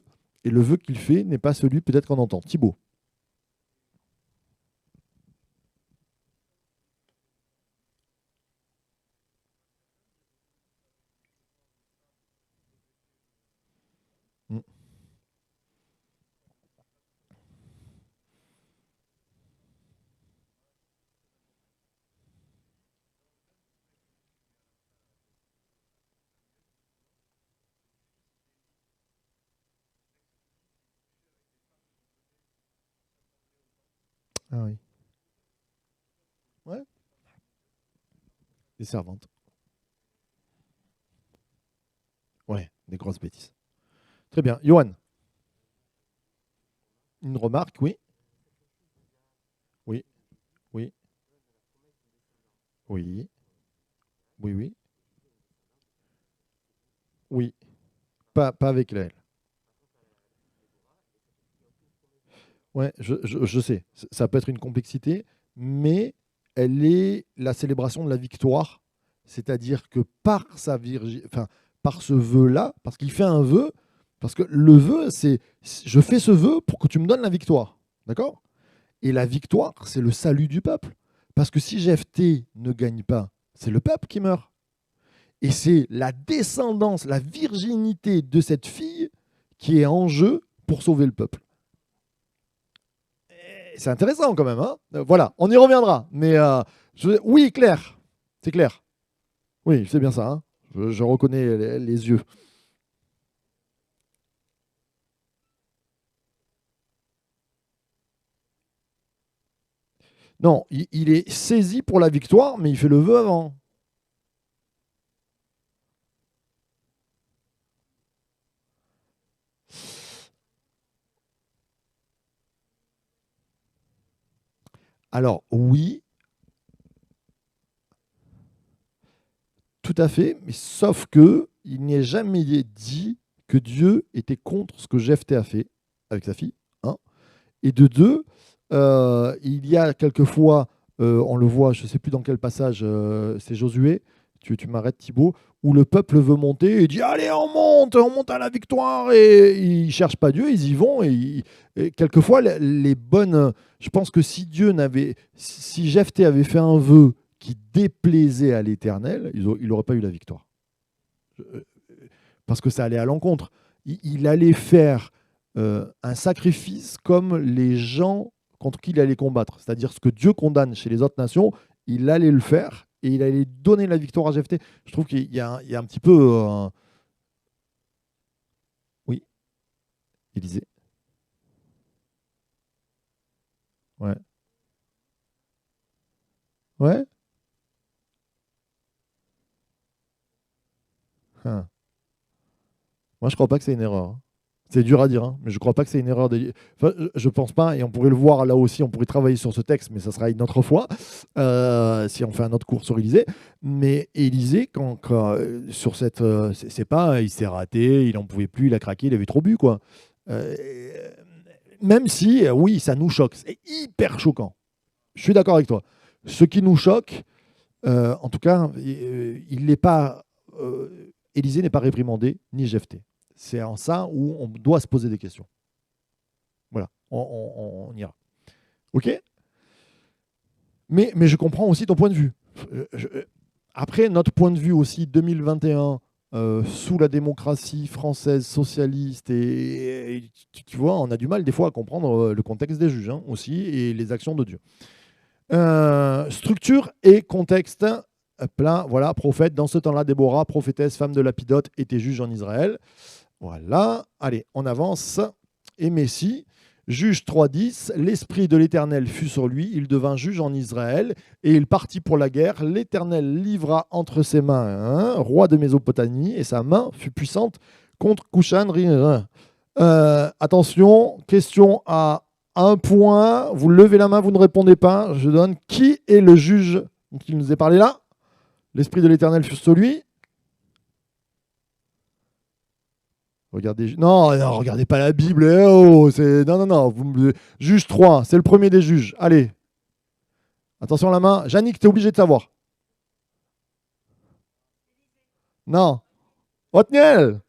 et le vœu qu'il fait n'est pas celui peut-être qu'on entend. Thibaut. Mm. Ah oui. Ouais. Les servantes. Ouais. des grosses bêtises. Très bien. Johan, une remarque, oui? Oui, oui, oui, oui, oui, oui. Pas avec elle. Ouais, je sais, ça peut être une complexité, mais elle est la célébration de la victoire. C'est-à-dire que enfin, par ce vœu-là, parce qu'il fait un vœu, parce que le vœu, c'est je fais ce vœu pour que tu me donnes la victoire. D'accord? Et la victoire, c'est le salut du peuple. Parce que si Jephthé ne gagne pas, c'est le peuple qui meurt. Et c'est la descendance, la virginité de cette fille qui est en jeu pour sauver le peuple. C'est intéressant quand même. Hein. Voilà, on y reviendra. Mais oui, clair. C'est clair. Oui, c'est bien ça. Hein. Je reconnais les yeux. Non, il est saisi pour la victoire, mais il fait le vœu avant. Alors, oui, tout à fait, mais sauf que il n'est jamais dit que Dieu était contre ce que Jephthé a fait avec sa fille. Un. Et de deux, il y a quelquefois, on le voit, je ne sais plus dans quel passage, c'est Josué, tu m'arrêtes Thibaut, où le peuple veut monter et dit allez, on monte à la victoire, et ils ne cherchent pas Dieu, ils y vont. Et quelquefois, les bonnes. Je pense que si Dieu n'avait. Si Jephthé avait fait un vœu qui déplaisait à l'Éternel, il n'aurait pas eu la victoire. Euh, Parce que ça allait à l'encontre. Il allait faire un sacrifice comme les gens contre qui il allait combattre. C'est-à-dire ce que Dieu condamne chez les autres nations, il allait le faire et il allait donner la victoire à Jephthé. Je trouve qu'il y a un petit peu... Oui, Élisée. Ouais. Ouais. Hein. Moi, je crois pas que c'est une erreur. Hein. C'est dur à dire, hein, mais je crois pas que c'est une erreur. Enfin, je pense pas, et on pourrait le voir là aussi, on pourrait travailler sur ce texte, mais ça sera une autre fois, si on fait un autre cours sur Élysée. Mais Élysée, sur cette. C'est pas, il s'est raté, il en pouvait plus, il a craqué, il avait trop bu, quoi. Euh, Même si, oui, ça nous choque. C'est hyper choquant. Je suis d'accord avec toi. Ce qui nous choque, en tout cas, il n'est pas. Élysée n'est pas réprimandé, ni Jephthé. C'est en ça où on doit se poser des questions. Voilà, on ira. OK. Mais je comprends aussi ton point de vue. Après, notre point de vue aussi, 2021, sous la démocratie française socialiste, et tu vois, on a du mal des fois à comprendre le contexte des juges hein, aussi et les actions de Dieu. Structure et contexte. Plein, voilà, prophète. Dans ce temps-là, Déborah, prophétesse, femme de Lapidote, était juge en Israël. Voilà, allez, on avance. Et Messie, juge 3:10, l'Esprit de l'Éternel fut sur lui, il devint juge en Israël, et il partit pour la guerre. L'Éternel livra entre ses mains un roi de Mésopotamie, et sa main fut puissante contre Kushan. Attention, question à un point, vous levez la main, vous ne répondez pas, je donne. Qui est le juge dont il nous est parlé là? L'Esprit de l'Éternel fut sur lui. Regardez, non, non, regardez pas la Bible. Oh, non, non, non. Juge 3, c'est le premier des juges. Allez, attention la main. Yannick, t'es obligé de savoir. Non. Othniel.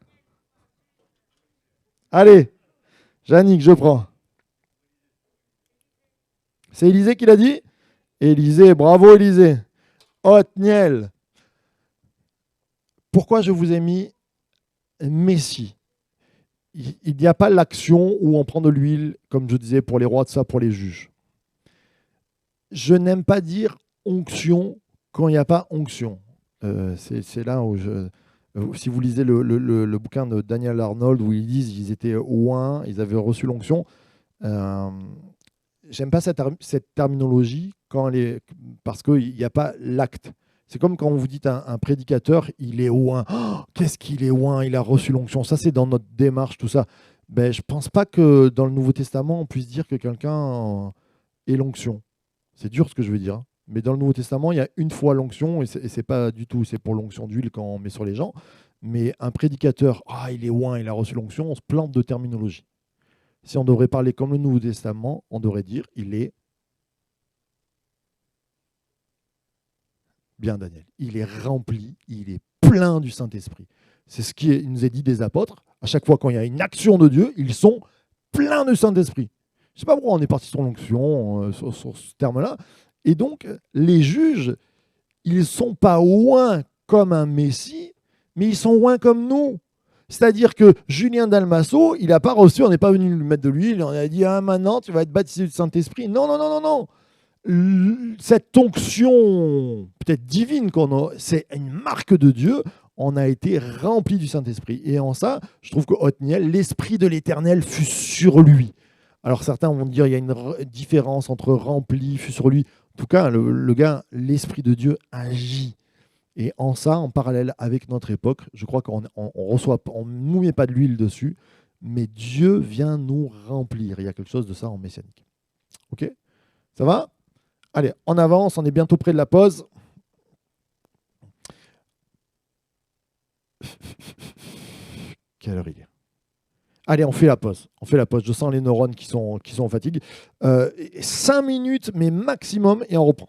Allez, Yannick, je prends. C'est Élisée qui l'a dit? Élisée, bravo Élisée. Othniel. Pourquoi je vous ai mis Messie? Il n'y a pas l'action où on prend de l'huile, comme je disais, pour les rois, de ça, pour les juges. Je n'aime pas dire onction quand il n'y a pas onction. C'est là où si vous lisez le bouquin de Daniel Arnold où ils disent qu'ils étaient oints, ils avaient reçu l'onction. Euh, J'aime pas cette terminologie parce qu'il n'y a pas l'acte. C'est comme quand vous dites un prédicateur, il est oint. Oh, qu'est-ce qu'il est oint, il a reçu l'onction. Ça, c'est dans notre démarche, tout ça. Ben, je ne pense pas que dans le Nouveau Testament, on puisse dire que quelqu'un ait l'onction. C'est dur ce que je veux dire, hein. Mais dans le Nouveau Testament, il y a une fois l'onction, et c'est pas du tout, c'est pour l'onction d'huile quand on met sur les gens. Mais un prédicateur, ah, il est oint, il a reçu l'onction, on se plante de terminologie. Si on devrait parler comme le Nouveau Testament, on devrait dire, il est bien, Daniel. Il est rempli, il est plein du Saint-Esprit. C'est ce qui nous est dit des apôtres. À chaque fois quand il y a une action de Dieu, ils sont pleins du Saint-Esprit. Je ne sais pas pourquoi on est parti sur l'onction, sur ce terme-là. Et donc, les juges, ils ne sont pas loin comme un Messie, mais ils sont loin comme nous. C'est-à-dire que Julien Dalmasso, il n'a pas reçu, on n'est pas venu lui mettre de l'huile, on a dit, ah, maintenant, tu vas être baptisé du Saint-Esprit. Non, non, non, non, non. Cette onction peut-être divine c'est une marque de Dieu. On a été rempli du Saint-Esprit. Et en ça, je trouve que Othniel, l'Esprit de l'Éternel fut sur lui. Alors certains vont dire il y a une différence entre rempli, fut sur lui. En tout cas, le gars, l'Esprit de Dieu agit. Et en ça, en parallèle avec notre époque, je crois qu'on on ne nous met pas de l'huile dessus, mais Dieu vient nous remplir. Il y a quelque chose de ça en messianique. Ok? Ça va? Allez, on avance, on est bientôt près de la pause. Quelle heure il est? Allez, on fait la pause. On fait la pause. Je sens les neurones qui sont en fatigue. 5 minutes, mais maximum, et on reprend.